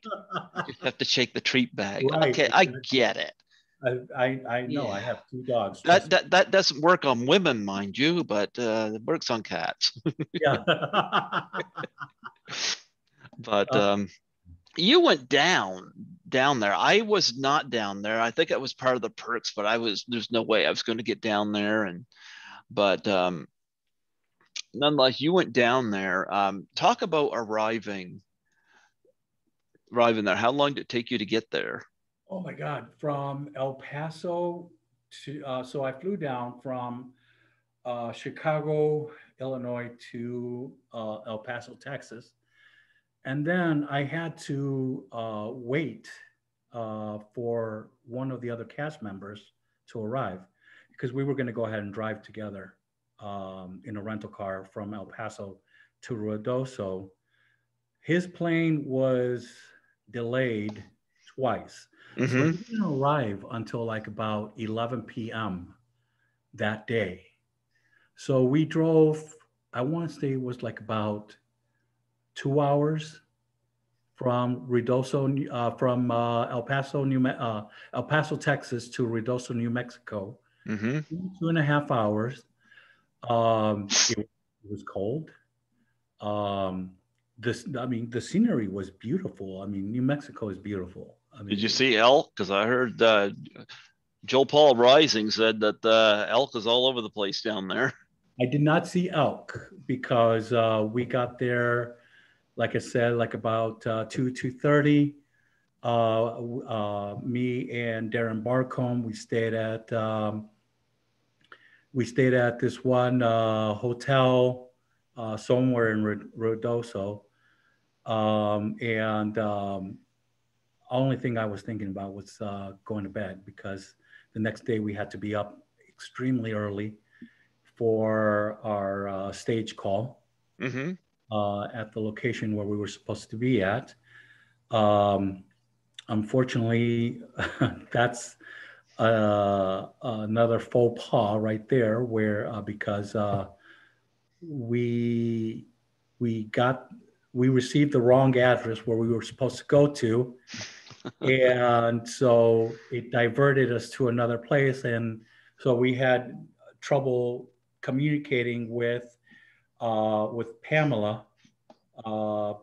S1: You have to shake the treat bag.
S2: Right,
S1: Okay, I
S2: exactly.
S1: get it.
S2: I know. I
S1: Yeah.
S2: have two dogs.
S1: That
S2: Trust me.
S1: that that doesn't work on women, mind you, but it works on cats.
S2: Yeah.
S1: But
S2: Uh,
S1: you went down there. I was not down there. I think it was part of the perks, but there's no way I was going to get down there. And but nonetheless, you went down there. Talk about arriving there. How long did it take you to get there?
S2: oh my God! From El Paso to so I flew down from Chicago, Illinois to El Paso, Texas, and then I had to wait for one of the other cast members to arrive because we were going to go ahead and drive together in a rental car from El Paso to Ruidoso. His plane was delayed twice. So he
S1: Mm-hmm.
S2: didn't arrive until like about 11 p.m. that day. So we drove, I want to say it was like about 2 hours from El Paso, El Paso, Texas to Ruidoso, New Mexico.
S1: Mm-hmm.
S2: 2.5 hours. It was cold. Um, I mean, the scenery was beautiful. I mean, New Mexico is beautiful. I
S1: Did
S2: mean,
S1: you see elk? Because I heard Joe Paul Rising said that elk is all over the place down there.
S2: I did not see elk because we got there, like I said, like about 2:30. Me and Darren Barcombe, we stayed at this one hotel somewhere in Ruidoso, and only thing I was thinking about was going to bed because the next day we had to be up extremely early for our stage call
S1: Mm-hmm.
S2: at the location where we were supposed to be at. Um, Unfortunately, that's another faux pas right there, where because we we got we received the wrong address where we were supposed to go to, and so it diverted us to another place, and so we had trouble communicating with Pamela uh,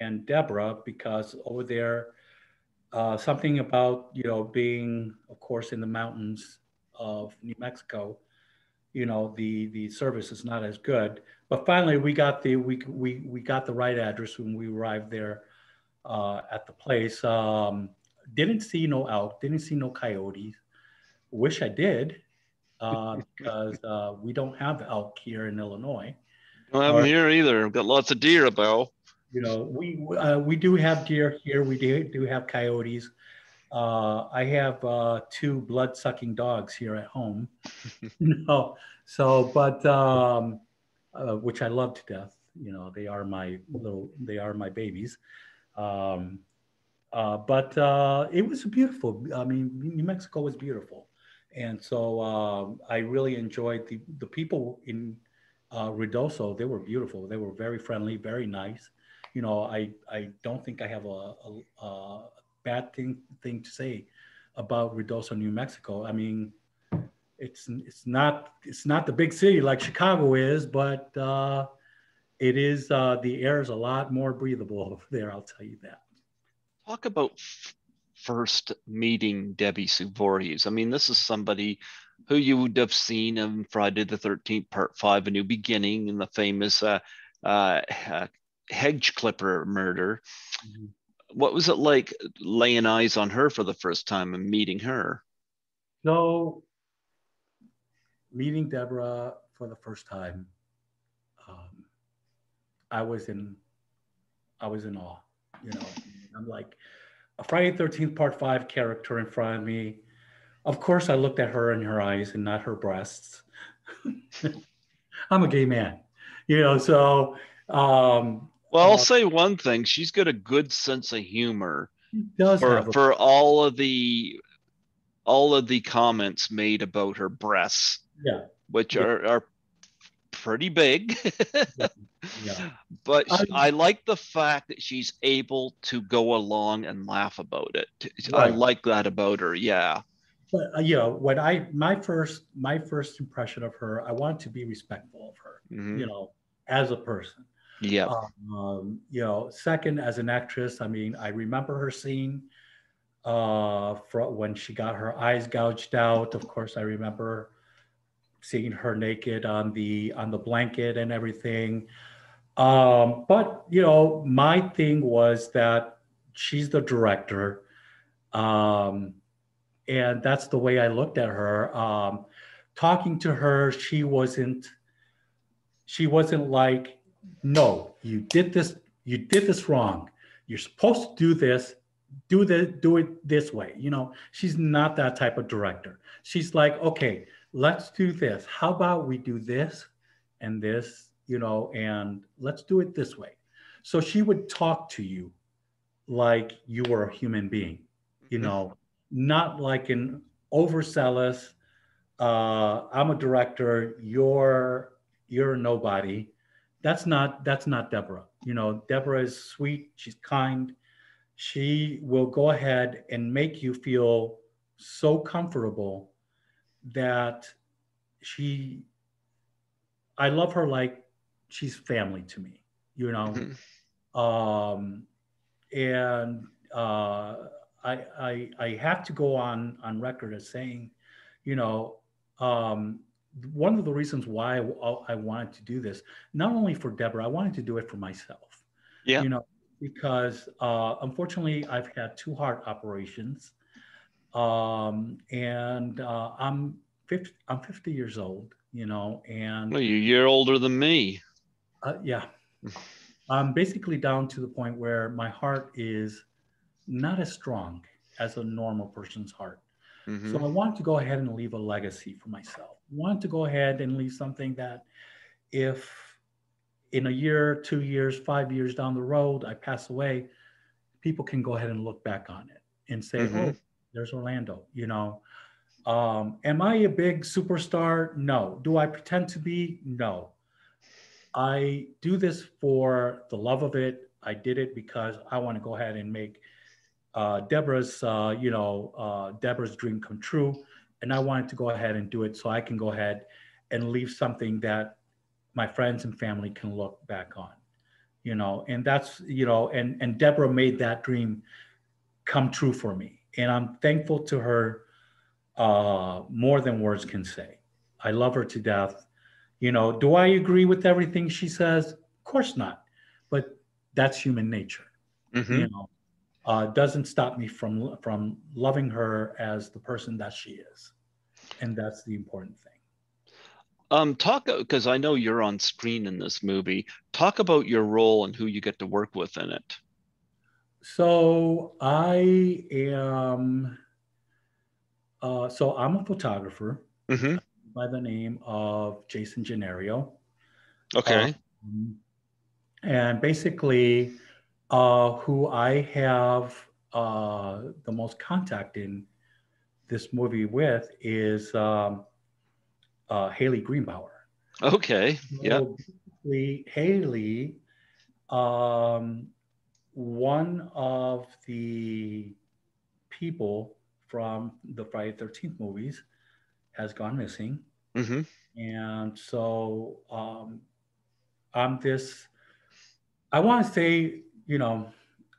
S2: and Deborah because over there something about being, of course, in the mountains of New Mexico. The service is not as good. But finally, we got the right address when we arrived there at the place. Didn't see no elk, didn't see no coyotes. Wish I did, because we don't have elk here in Illinois.
S1: Don't have them
S2: Or
S1: here either. We've got lots of deer about.
S2: we do have deer here. We do have coyotes. I have two blood-sucking dogs here at home. No, so but which I love to death. They are my babies. Um, but it was beautiful. I mean, New Mexico was beautiful, and so I really enjoyed the people in Ruidoso. They were beautiful. They were very friendly, very nice. I don't think I have a bad thing to say about Ruidoso, New Mexico. I mean, it's not the big city like Chicago is, but it is the air is a lot more breathable over there. I'll tell you that.
S1: Talk about first meeting Debbie Sue Voorhees. I mean, this is somebody who you would have seen in Friday the 13th, Part 5, A New Beginning, in the famous uh, hedge clipper murder.
S2: Mhm.
S1: What was it like laying eyes on her for the first time and meeting her?
S2: So meeting Deborah for the first time, um, I was in I was in awe. You know, I'm like a Friday 13th Part 5 character in front of me. Of course, I looked at her in her eyes and not her breasts. I'm a gay man, so um,
S1: Well, I'll
S2: uh,
S1: say one thing. She's got a good sense of humor
S2: he does
S1: for
S2: have a,
S1: all of the comments made about her breasts,
S2: yeah,
S1: which
S2: yeah,
S1: are pretty big.
S2: yeah, yeah.
S1: But
S2: I,
S1: I like the fact that she's able to go along and laugh about it. I
S2: right.
S1: like that about her. Yeah.
S2: But when my first impression of her, I wanted to be respectful of her,
S1: Hmm.
S2: as a person.
S1: Yep.
S2: Second, as an actress, I mean, I remember her scene when she got her eyes gouged out. Of course, I remember seeing her naked on the blanket and everything. But my thing was that she's the director, um, and that's the way I looked at her. Talking to her, she wasn't like, no, you did this wrong. You're supposed to do this, do it this way. She's not that type of director. She's like, okay, let's do this. How about we do this and this, and let's do it this way. So she would talk to you like you were a human being, you
S1: Hmm.
S2: know, not like an overzealous, I'm a director, you're a nobody. That's not Deborah. Deborah is sweet, she's kind. She will go ahead and make you feel so comfortable that she I love her like she's family to me, you know.
S1: Hmm.
S2: Um and I have to go on record as saying, you know, um, one of the reasons why I wanted to do this, not only for Deborah, I wanted to do it for myself,
S1: Yeah.
S2: you know, because unfortunately I've had two heart operations, and I'm 50 years old, and
S1: Well, you're a year older than me.
S2: yeah, I'm basically down to the point where my heart is not as strong as a normal person's heart. So
S1: Hmm.
S2: I wanted to go ahead and leave a legacy for myself. I wanted to go ahead and leave something that if in a year, 2 years, 5 years down the road, I pass away, people can go ahead and look back on it and say,
S1: Hmm.
S2: oh, there's Orlando. Am I a big superstar? No. Do I pretend to be? No. I do this for the love of it. I did it because I want to go ahead and make Deborah's dream come true, and I wanted to go ahead and do it so I can go ahead and leave something that my friends and family can look back on. And that's and Deborah made that dream come true for me, and I'm thankful to her more than words can say. I love her to death. Do I agree with everything she says? Of course not, but that's human nature.
S1: Hmm.
S2: You know, doesn't stop me from loving her as the person that she is, and that's the important thing.
S1: Talk because I know you're on screen in this movie. Talk about your role and who you get to work with in it.
S2: So I'm a photographer
S1: Hmm.
S2: by the name of Jason Gennario,
S1: Okay.
S2: um, and basically, who I have the most contact in this movie with is Haley Greenbauer.
S1: Okay. Yep.
S2: So basically, Haley, um, one of the people from the Friday 13th movies has gone missing.
S1: Hmm.
S2: And so I'm this, I want to say,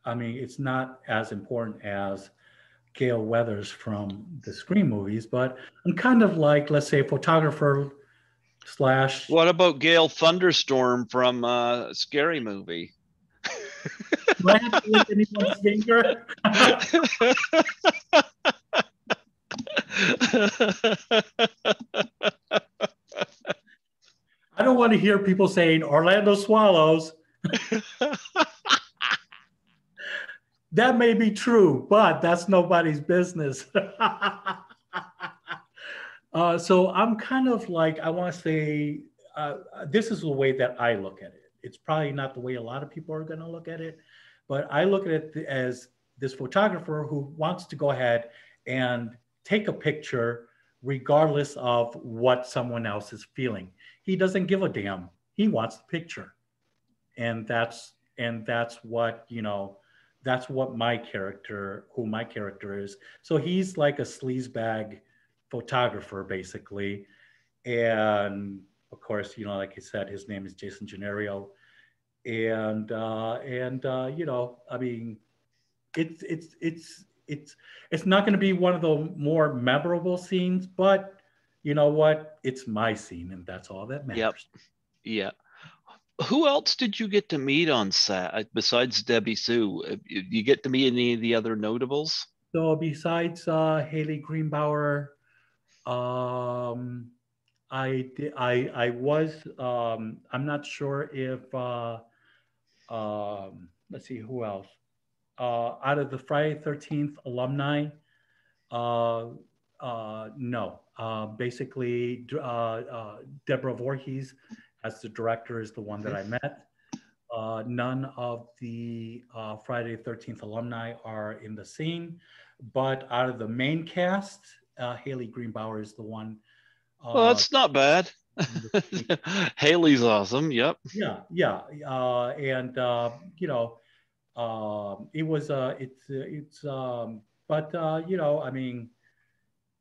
S2: I mean, it's not as important as Gail Weathers from the Scream movies, but I'm kind of like, let's say, photographer slash.
S1: What about Gale Thunderstorm from Scary Movie?
S2: Do I have to lick anyone's finger? I don't want to hear people saying Orlando Swallows. That may be true, but that's nobody's business. So I'm kind of like, I want to say, this is the way that I look at it. It's probably not the way a lot of people are going to look at it, but I look at it as this photographer who wants to go ahead and take a picture regardless of what someone else is feeling. He doesn't give a damn. He wants the picture. And that's what, that's what my character, who my character is. So he's like a sleazebag photographer, basically. And of course, like I said, his name is Jason Gennario. And I mean, it's not going to be one of the more memorable scenes, but you know what? It's my scene, and that's all that
S1: Yep.
S2: matters.
S1: Yeah. Who else did you get to meet on set besides Debbie Sue? You get to meet any of the other notables?
S2: So besides Haley Greenbauer, um, I was I'm not sure if let's see who else out of the Friday 13th alumni. Uh, no, basically Deborah Voorhees as the director is the one that I met. None of the Friday the 13th alumni are in the scene, but out of the main cast, Haley Greenbauer is the one.
S1: Well,
S2: Uh,
S1: that's not bad. Haley's awesome. Yep.
S2: yeah, yeah, and it was it's but I mean,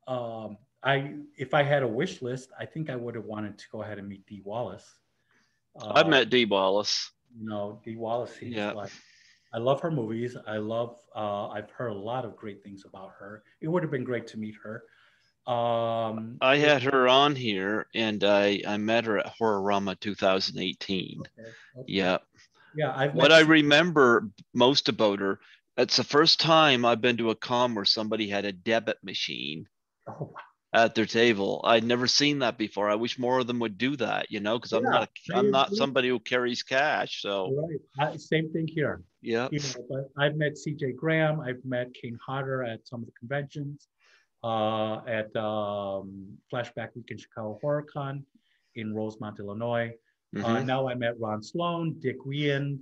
S2: I if I had a wish list, I think I would have wanted to go ahead and meet Dee Wallace.
S1: I've
S2: Uh,
S1: met Dee Wallace.
S2: Dee Wallace seems
S1: Yeah.
S2: like I love her movies. I've heard a lot of great things about her. It would have been great to meet her.
S1: I
S2: It,
S1: had her on here and I met her at Horrorama 2018.
S2: okay, okay.
S1: Yeah.
S2: Yeah, I've
S1: What
S2: met.
S1: I remember most about her, it's the first time I've been to a con where somebody had a debit machine
S2: Oh,
S1: at their table. I'd never seen that before. I wish more of them would do that, because
S2: yeah, I
S1: I'm not
S2: agree.
S1: somebody who carries cash. So
S2: Right. Same thing here.
S1: yeah.
S2: But I've met C.J. Graham. I've met Kane Hodder at some of the conventions. At Flashback Week in Chicago Horror Con in Rosemont, Illinois.
S1: Mm-hmm.
S2: Now I met Ron Sloan, Dick Wien,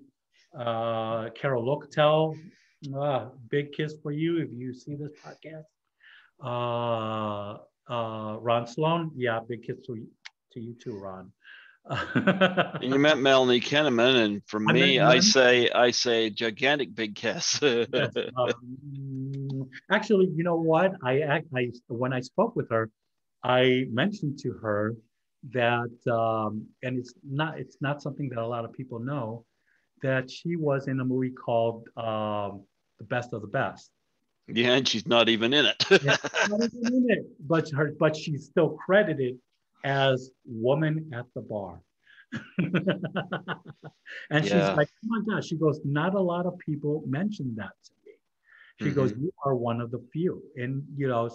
S2: Carol Locatel. Big kiss for you if you see this podcast. Ron Sloan, yeah, big kiss to you too, Ron.
S1: And you met Melanie Kenneman, and for
S2: I met
S1: me,
S2: Melanie.
S1: I say gigantic big kiss.
S2: Yes. Actually, you know what? I when I spoke with her, I mentioned to her that, and it's not something that a lot of people know, that she was in a movie called The Best of the Best.
S1: Yeah, and she's not even in
S2: Yeah,
S1: it.
S2: not even in it, but she's still credited as woman at the bar. And she's
S1: Yeah.
S2: like, oh my gosh, she goes, not a lot of people mention that to me. She goes,
S1: Mm-hmm.
S2: you are one of the few. And,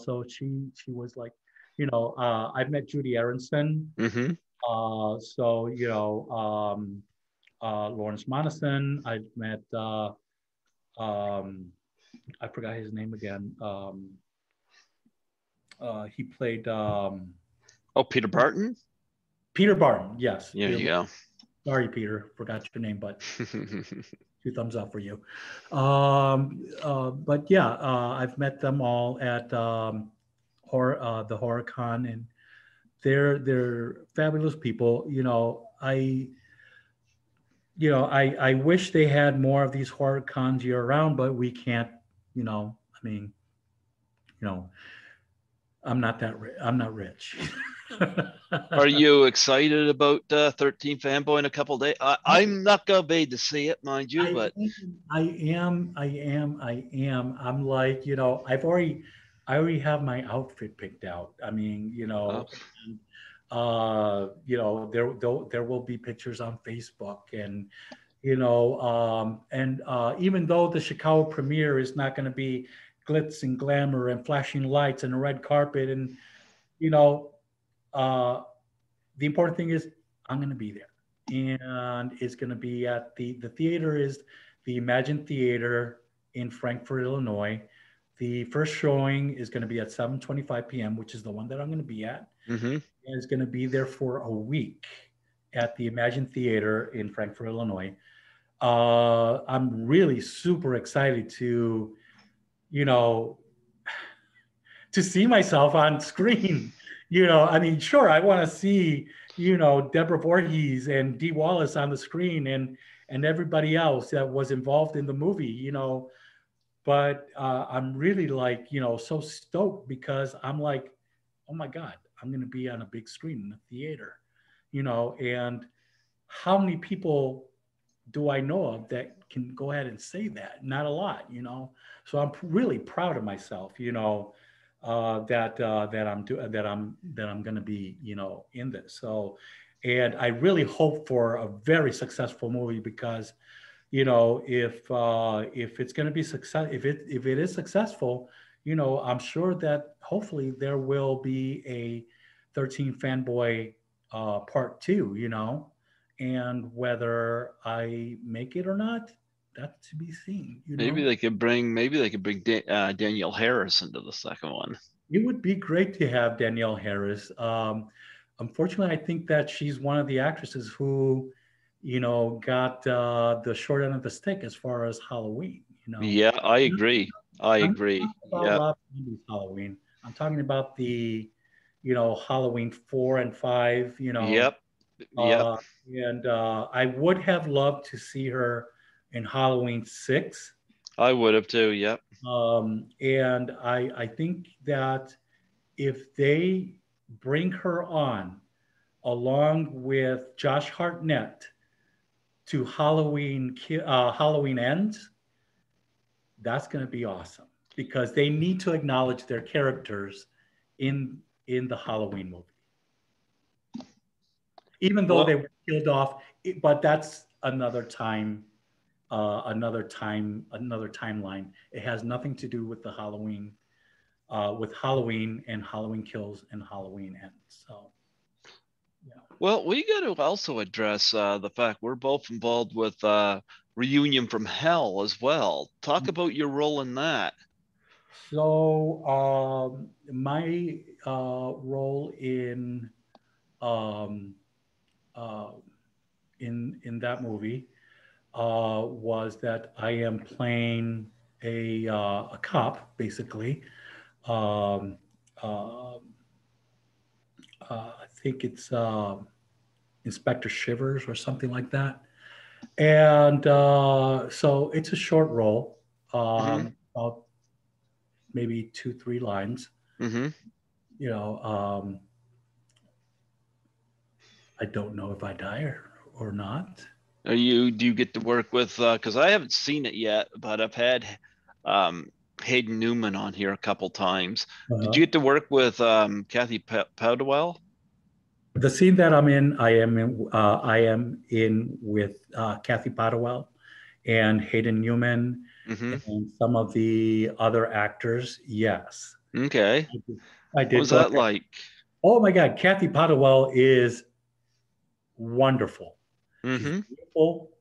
S2: so she was like, I've met Judy Aronson.
S1: Mm-hmm.
S2: So, Lawrence Moneson. I've met, I forgot his name again. He played
S1: Oh, Peter Barton.
S2: Peter Barton. Yes.
S1: There
S2: Peter,
S1: you go.
S2: sorry, Peter. Forgot your name, but two thumbs up for you. But yeah, I've met them all at the Horror Con, and they're fabulous people. I wish they had more of these horror cons year round, but we can't. I mean, you know, I'm not rich.
S1: Are you excited about 13 Fanboy in a couple days? I'm not gonna be to see it, mind you,
S2: I
S1: but
S2: am. I'm like, I already have my outfit picked out. I mean,
S1: uh,
S2: there will be pictures on Facebook, and And even though the Chicago premiere is not going to be glitz and glamour and flashing lights and a red carpet, and you know, uh, the important thing is I'm going to be there, and it's going to be at the theater is the Imagine Theater in Frankfort, Illinois. The first showing is going to be at 7:25 p.m., which is the one that I'm going to be at.
S1: Mm-hmm.
S2: And it's going to be there for a week at the Imagine Theater in Frankfort, Illinois. I'm really super excited you know, to see myself on screen. I mean, sure, I want to see, Deborah Voorhees and Dee Wallace on the screen and everybody else that was involved in the movie. But I'm really like, so stoked because I'm like, oh my God, I'm going to be on a big screen in the theater, and how many people do I know of that can go ahead and say that? Not a lot. So I'm really proud of myself, that I'm going to be, in this. So, and I really hope for a very successful movie because, if it's going to be success, if it is successful, I'm sure that hopefully there will be a 13 Fanboy part two, and whether I make it or not, that's to be seen.
S1: Maybe they could bring Danielle Harris into the second one.
S2: It would be great to have Danielle Harris. Unfortunately, I think that she's one of the actresses who, got the short end of the stick as far as Halloween.
S1: Yeah, I
S2: I'm
S1: agree. I
S2: not
S1: agree.
S2: talking about
S1: Yep.
S2: Rob Zombie's Halloween. I'm talking about the, Halloween 4 and 5.
S1: Yep. Yep.
S2: Uh, and I would have loved to see her in Halloween 6.
S1: I would have too. Yep.
S2: And I think that if they bring her on along with Josh Hartnett to Halloween Ends, that's going to be awesome because they need to acknowledge their characters in the Halloween movie, even though they
S1: Well,
S2: were killed off. But that's another timeline. It has nothing to do with the with Halloween and Halloween Kills and Halloween Ends. So, yeah.
S1: well, we got to also address the fact we're both involved with Reunion from Hell as well. Talk about your role in that.
S2: So, my role um, uh, in that movie was that I am playing a cop, basically. Um, uh, I think it's Inspector Shivers or something like that. And so it's a short role,
S1: Hmm.
S2: about maybe 2, 3 lines.
S1: Hmm.
S2: You know, I don't know if I die or not.
S1: Do you get to work with because I haven't seen it yet, but I've had um, Hayden Newman on here a couple times. Did
S2: Uh-huh.
S1: you get to work with Kathy Powdwell?
S2: The scene that I am in with Kathy Potterwell and Hayden Newman
S1: Hmm.
S2: and some of the other actors. Yes,
S1: Okay.
S2: I did, I
S1: What
S2: did
S1: was
S2: go
S1: that
S2: ahead.
S1: like?
S2: Oh my God, Kathy Potterwell is wonderful. She's
S1: Hmm.
S2: beautiful.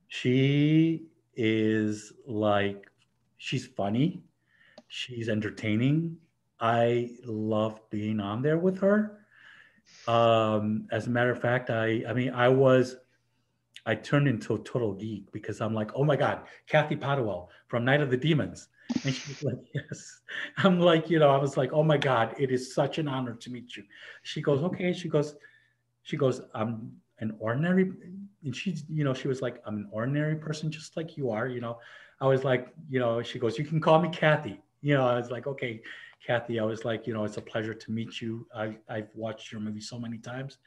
S2: She is like, she's funny. She's entertaining. I love being on there with her. As a matter of fact, I turned into a total geek because I'm like, oh my God, Kathy Potterwell from Night of the Demons. And she was like, yes. I'm like, I was like, oh my God, it is such an honor to meet you. She goes, okay. She goes, I'm an ordinary, and she was like, I'm an ordinary person just like you are. I was like, she goes, you can call me Kathy. I was like, okay, Kathy. I was like, it's a pleasure to meet you. I've watched your movie so many times.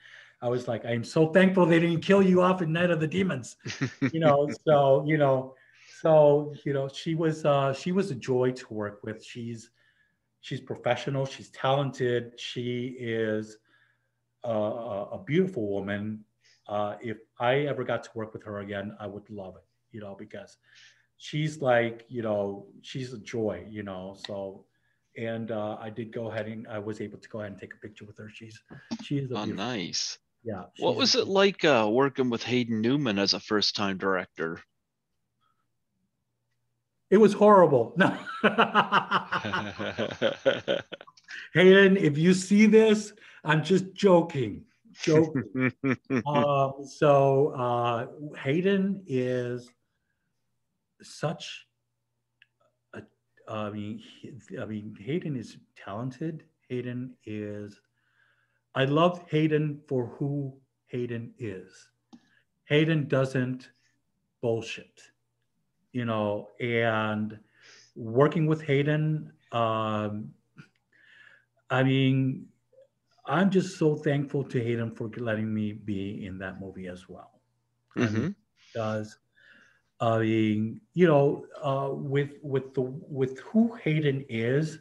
S2: I was like, I am so thankful they didn't kill you off in Night of the Demons. She was a joy to work with. She's professional. She's talented. She is a beautiful woman. If I ever got to work with her again, I would love it, because she's like, she's a joy, So, and I did go ahead and I was able to go ahead and take a picture with her. She is a
S1: Oh,
S2: beautiful,
S1: nice.
S2: yeah,
S1: What
S2: she's.
S1: was it like working with Hayden Newman as a first-time director?
S2: It was horrible. No. Hayden, if you see this, I'm just joking. Joking. Hayden is such a. Hayden is talented. Hayden is. I love Hayden for who Hayden is. Hayden doesn't bullshit, and working with Hayden. I mean, I'm just so thankful to Hayden for letting me be in that movie as well. I mean,
S1: Hmm.
S2: because with who Hayden is,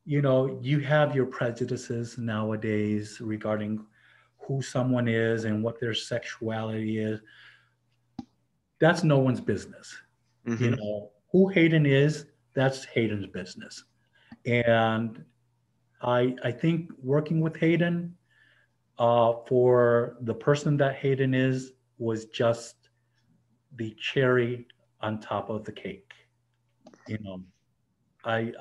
S2: you have your prejudices nowadays regarding who someone is and what their sexuality is. That's no one's business.
S1: Hmm.
S2: Who Hayden is, that's Hayden's business. And I think working with Hayden, for the person that Hayden is, was just the cherry on top of the cake. You know, I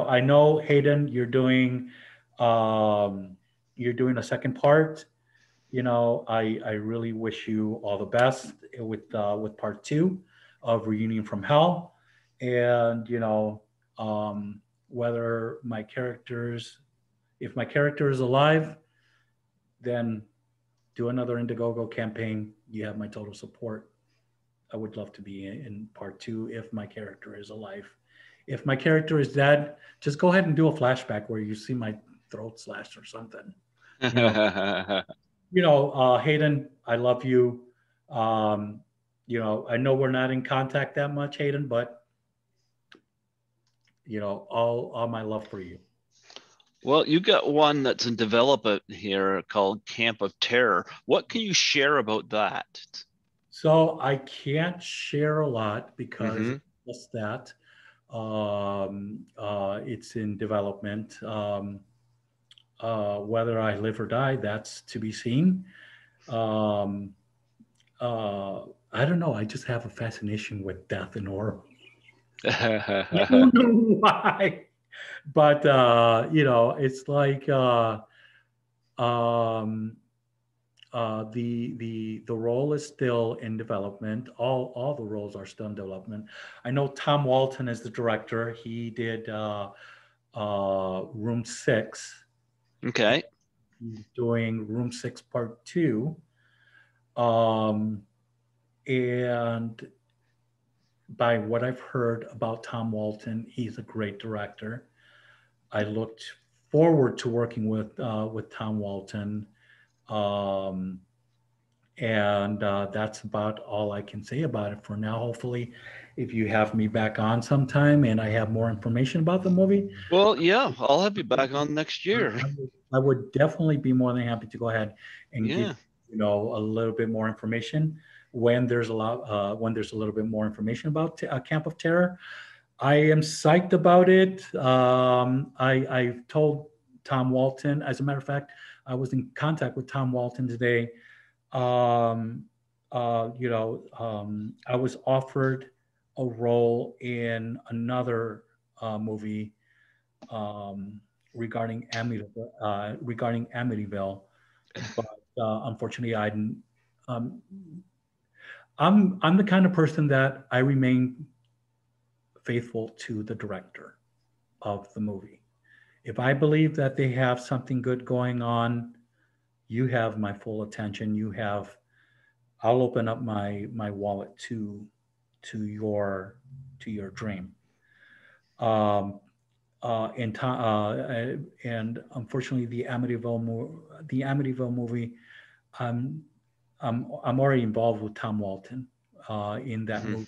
S2: I know Hayden, you're doing a second part. I really wish you all the best with part two of Reunion from Hell, and whether my characters, if my character is alive, then do another Indiegogo campaign. You have my total support. I would love to be in part two if my character is alive. If my character is dead, just go ahead and do a flashback where you see my throat slashed or something. You know, Hayden, I love you. Um, I know we're not in contact that much, Hayden, but all my love for you.
S1: Well, you got one that's in development here called Camp of Terror. What can you share about that?
S2: So I can't share a lot because
S1: Hmm.
S2: it's just that it's in development. Whether I live or die, that's to be seen. Um, uh, I don't know. I just have a fascination with death and horror. I don't know why, but it's like um, the role is still in development. All the roles are still in development. I know Tom Walton is the director. He did Room Six.
S1: Okay.
S2: He's doing Room Six Part Two. Um, and by what I've heard about Tom Walton, he's a great director. I looked forward to working with Tom Walton. Um, and that's about all I can say about it for now. Hopefully, if you have me back on sometime and I have more information about the movie,
S1: Well, yeah, I'll have you back on next year.
S2: I would definitely be more than happy to go ahead and give
S1: Yeah.
S2: a little bit more information when there's a little bit more information about Camp of Terror. I am psyched about it. I've told Tom Walton. As a matter of fact, I was in contact with Tom Walton today. Um, I was offered a role in another movie um, regarding Amityville, but unfortunately, I didn't. Um, I'm the kind of person that I remain faithful to the director of the movie. If I believe that they have something good going on, you have my full attention. I'll open up my wallet to your dream. Um, and unfortunately, the Amityville movie, I'm I'm already involved with Tom Walton in that
S1: Hmm.
S2: movie,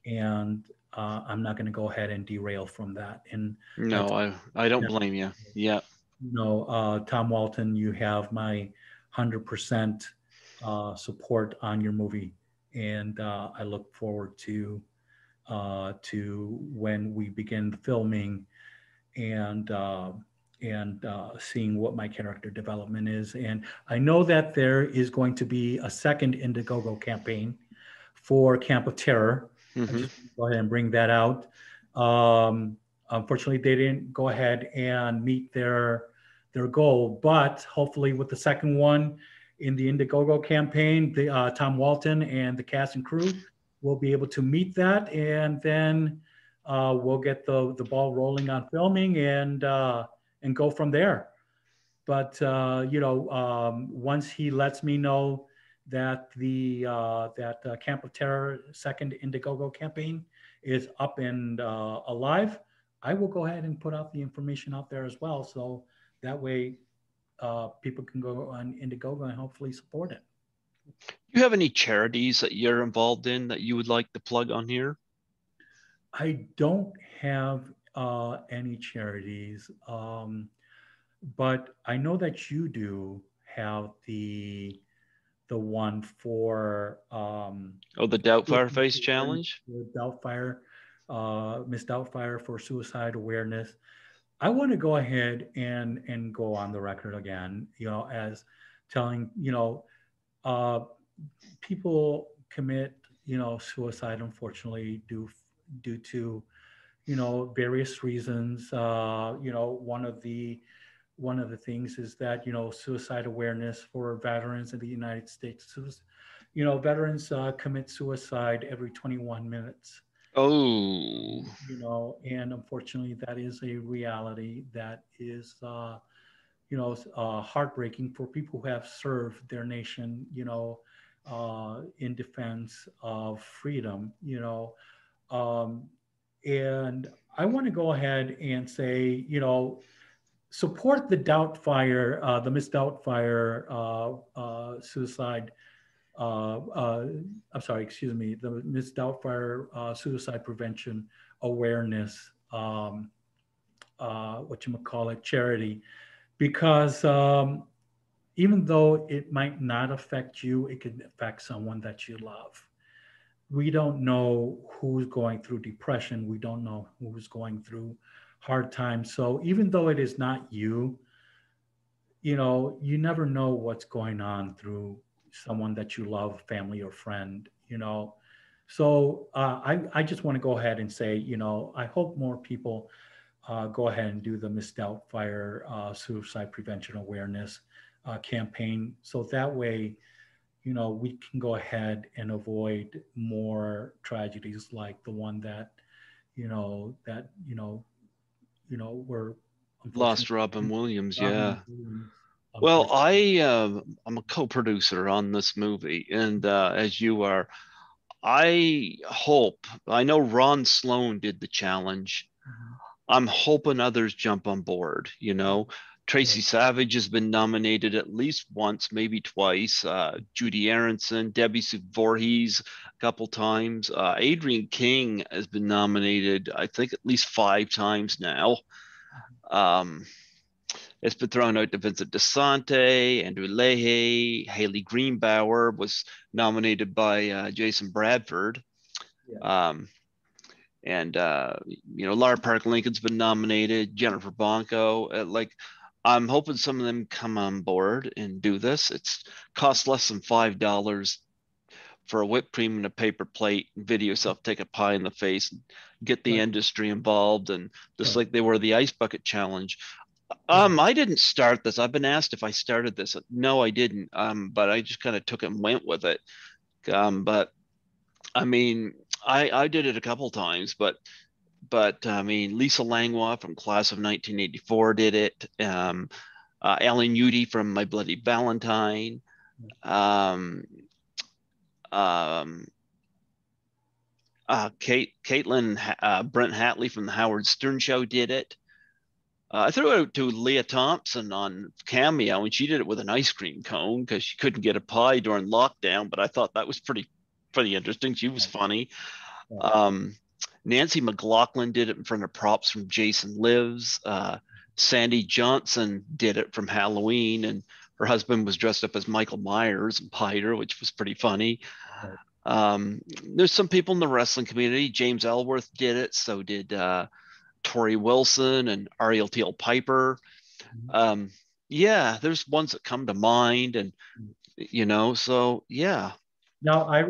S2: and I'm not going to go ahead and derail from that. And I
S1: No, I don't blame you. Yeah.
S2: Tom Walton, you have my 100% support on your movie, and I look forward to when we begin filming and seeing what my character development is. And I know that there is going to be a second Indiegogo campaign for Camp of Terror. I
S1: Mm-hmm.
S2: just go ahead and bring that out. Um, Unfortunately, they didn't go ahead and meet their goal, but hopefully, with the second one in the Indiegogo campaign, the Tom Walton and the cast and crew will be able to meet that, and then we'll get the ball rolling on filming and go from there. But once he lets me know that the Camp of Terror second Indiegogo campaign is up and alive, I will go ahead and put out the information out there as well. So that way, people can go on Indiegogo and hopefully support it.
S1: Do you have any charities that you're involved in that you would like to plug on here?
S2: I don't have any charities, but I know that you do have the one for
S1: Oh, the Doubtfire Face Challenge?
S2: Doubtfire, Miss Doubtfire for suicide awareness. I want to go ahead and go on the record again, as telling, uh, people commit, suicide, unfortunately, due to, various reasons. One of the things is that, suicide awareness for veterans in the United States. Veterans commit suicide every 21 minutes.
S1: Oh,
S2: And unfortunately, that is a reality that is, heartbreaking for people who have served their nation, in defense of freedom, um, and I want to go ahead and say, support the Doubtfire, the Miss Doubtfire suicide. I'm sorry, excuse me, the Miss Doubtfire suicide prevention awareness. What you call it, charity, because even though it might not affect you, it could affect someone that you love. We don't know who's going through depression. We don't know who's going through hard times. So even though it is not you, you never know what's going on through someone that you love, family or friend, So I just want to go ahead and say, I hope more people go ahead and do the Miss Doubtfire suicide prevention awareness campaign. So that way, we can go ahead and avoid more tragedies like the one that, were
S1: lost
S2: unfortunately
S1: Robin Williams,
S2: Robin
S1: yeah.
S2: Williams,
S1: Well,
S2: unfortunately.
S1: I'm a co-producer on this movie, and as you are, I know Ron Sloan did the challenge.
S2: Mhm.
S1: I'm hoping others jump on board. Tracy
S2: Right.
S1: Savage has been nominated at least once, maybe twice. Judy Aronson, Debbie Voorhees a couple times. Adrian King has been nominated, I think, at least 5 times now. Um, it's been thrown out to Vincent DeSante, Andrew Leahy, Haley Greenbauer was nominated by Jason Bradford.
S2: Yeah.
S1: Um, and Lara Park Lincoln's been nominated, Jennifer Bonko. I'm hoping some of them come on board and do this. It's cost less than $5 for a whipped cream and a paper plate, video yourself take a pie in the face, and get the
S2: Right.
S1: industry involved, and just
S2: Right.
S1: like they were the ice bucket challenge.
S2: Right.
S1: I didn't start this. I've been asked if I started this. No, I didn't. But I just kind of took it and went with it. But I mean, I did it a couple times, but I mean, Lisa Langlois from Class of 1984 did it. Alan Udy from My Bloody Valentine. Um, um, Caitlin Brent Hatley from the Howard Stern Show did it. I threw it out to Leah Thompson on Cameo, and she did it with an ice cream cone because she couldn't get a pie during lockdown. But I thought that was pretty interesting. She was
S2: Right.
S1: funny.
S2: Right.
S1: Um, Nancy McLaughlin did it in front of props from Jason Lives. Sandy Johnson did it from Halloween, and her husband was dressed up as Michael Myers and pied her, which was pretty funny.
S2: Right.
S1: There's some people in the wrestling community. James Ellsworth did it. So did Tori Wilson and Ariel Teal Piper. Um, yeah, there's ones that come to mind, and so yeah.
S2: Now, I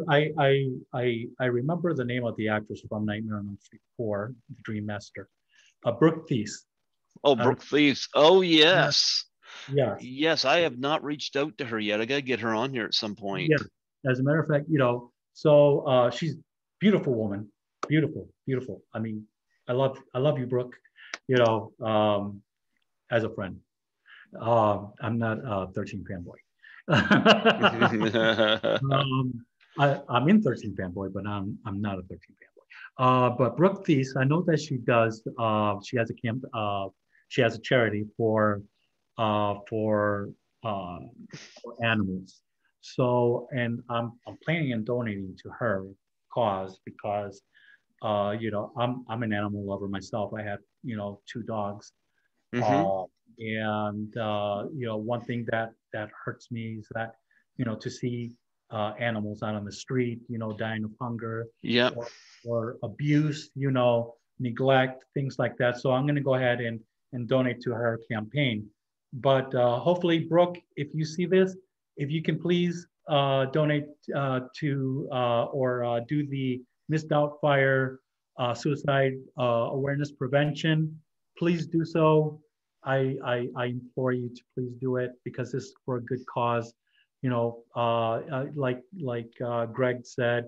S2: remember the name of the actress from Nightmare on Elm Street 4, The Dream Master, Brooke Thies.
S1: Oh,
S2: I,
S1: Brooke Thieves. Oh,
S2: yeah,
S1: yes.
S2: yes,
S1: Yes, I have not reached out to her yet. I got to get her on here at some
S2: yeah.
S1: point.
S2: As a matter of fact, so she's beautiful woman, beautiful, beautiful. I mean, I love you, Brooke. You know, as a friend. I'm not a 13 fanboy. um, I'm in 13 fanboy, but I'm not a 13 fanboy. But Brooke Thies, I know that she does. She has a camp. She has a charity uh, for uh, for animals. So, and I'm planning on donating to her cause because I'm an animal lover myself. I have two dogs.
S1: Hmm.
S2: Uh, and one thing that hurts me is that to see animals out on the street, dying of hunger
S1: Yep.
S2: or abuse, neglect, things like that. So I'm going to go ahead and donate to her campaign. But hopefully, Brooke, if you see this, if you can please donate to or do the Miss Doubtfire suicide awareness prevention, please do so. I implore you to please do it because this is for a good cause. Like Greg said,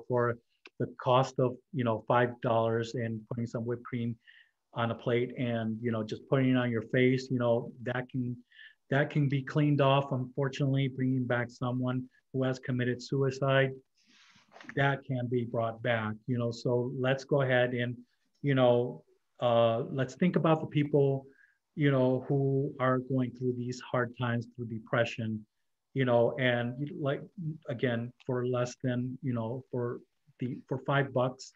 S2: for the cost of $5 and putting some whipped cream on a plate and just putting it on your face, that can be cleaned off. Unfortunately, bringing back someone who has committed suicide, that can be brought back. So let's go ahead and let's think about the people who are going through these hard times through depression, and like again for less than for $5,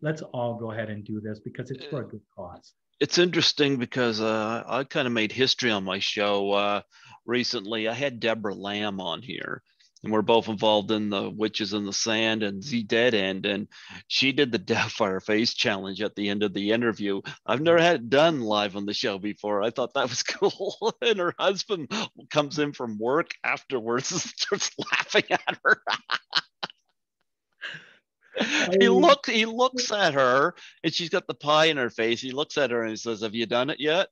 S2: let's all go ahead and do this because it's for a good cause.
S1: It's interesting because I kind of made history on my show recently. I had Deborah Lamb on here, and we're both involved in the Witches in the Sand and Z Dead End, and she did the Doubtfire Face Challenge at the end of the interview. I've never had it done live on the show before. I thought that was cool, and her husband comes in from work afterwards and starts laughing at her.
S2: I,
S1: He looks at her, and she's got the pie in her face. He looks at her and he says, "Have you done it yet?"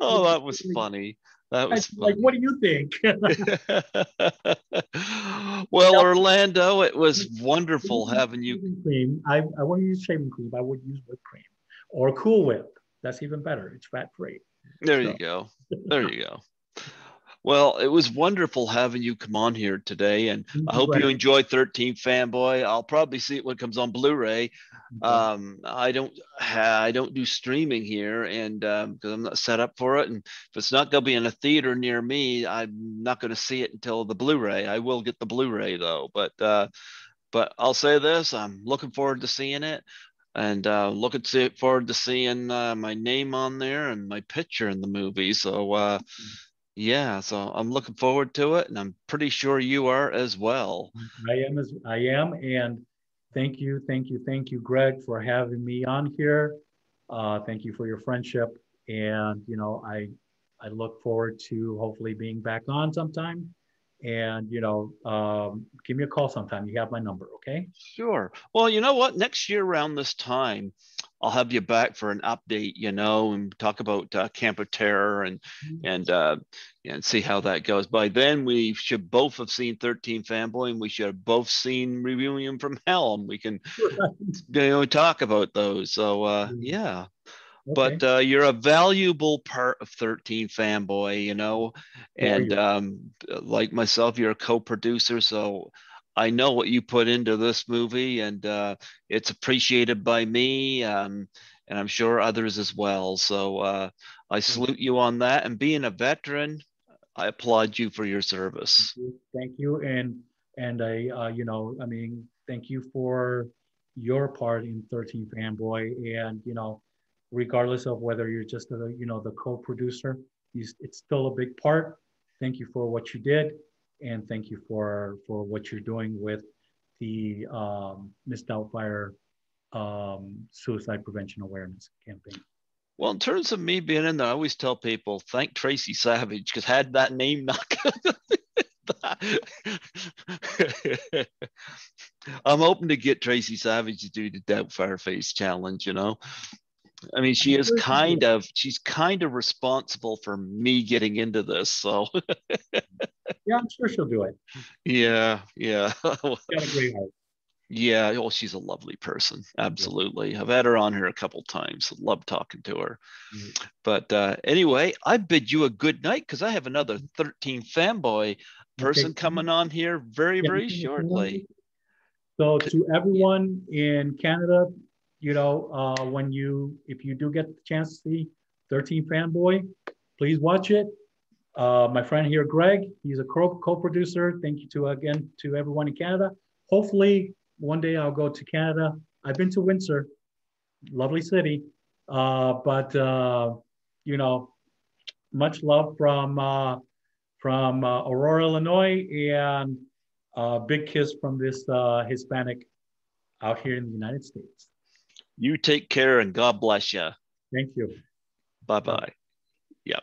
S1: Oh, that was funny. That was
S2: like, what
S1: funny.
S2: do you think?
S1: Well,
S2: Now,
S1: Orlando, it was wonderful having you.
S2: shaving cream. I want to use shaving cream. I would use whipped cream or Cool Whip. That's even better. It's fat free.
S1: There you
S2: So
S1: go. There you go. Well, it was wonderful having you come on here today, and I hope you enjoy 13 Fanboy. I'll probably see it when it comes on Blu-ray.
S2: okay.
S1: I don't do streaming here, and because I'm not set up for it, and if it's not going to be in a theater near me, I'm not going to see it until the Blu-ray. I will get the Blu-ray though, but I'll say this: I'm looking forward to seeing it, and forward to seeing my name on there and my picture in the movie. So. Yeah, so I'm looking forward to it, and I'm pretty sure you are as well.
S2: I am, and thank you, Greg, for having me on here. Thank you for your friendship, and I look forward to hopefully being back on sometime. And give me a call sometime. You have my number, okay?
S1: Sure. Well, you know what? Next year around this time, I'll have you back for an update, and talk about Camp of Terror and uh, and see how that goes. By then, we should both have seen 13 Fanboy, and we should have both seen Reviewing from Hell, and we can talk about those. So yeah.
S2: Okay.
S1: But you're a valuable part of 13 Fanboy,
S2: So are
S1: and
S2: you.
S1: like myself, you're a co-producer, so I know what you put into this movie, and it's appreciated by me, and I'm sure others as well. So I salute you on that, and being a veteran, I applaud you for your service.
S2: Thank you. And I, I mean, thank you for your part in 13 Fanboy, and regardless of whether you're just the co-producer, it's still a big part. Thank you for what you did, and thank you for what you're doing with the Miss Doubtfire suicide prevention awareness campaign.
S1: Well, in terms of me being in there, I always tell people thank Tracy Savage, because had that name not I'm hoping to get Tracy Savage to do the Doubtfire Face challenge. I mean, she's kind of responsible for me getting into this. So
S2: yeah, I'm sure she'll do it.
S1: Yeah.
S2: Got a great heart.
S1: Yeah, well, she's a lovely person. Absolutely. Yeah. I've had her on here a couple times. Love talking to her. Mm-hmm. But anyway, I bid you a good night, because I have another 13 Fanboy person coming on here very, very shortly.
S2: So to everyone in Canada, if you do get the chance to see 13 Fanboy, please watch it. My friend here, Greg, he's a co-producer. Thank you again to everyone in Canada. Hopefully, one day I'll go to Canada. I've been to Windsor, lovely city, but much love from Aurora, Illinois, and a big kiss from this Hispanic out here in the United States.
S1: You take care, and God bless you.
S2: Thank you.
S1: Bye-bye. Yep.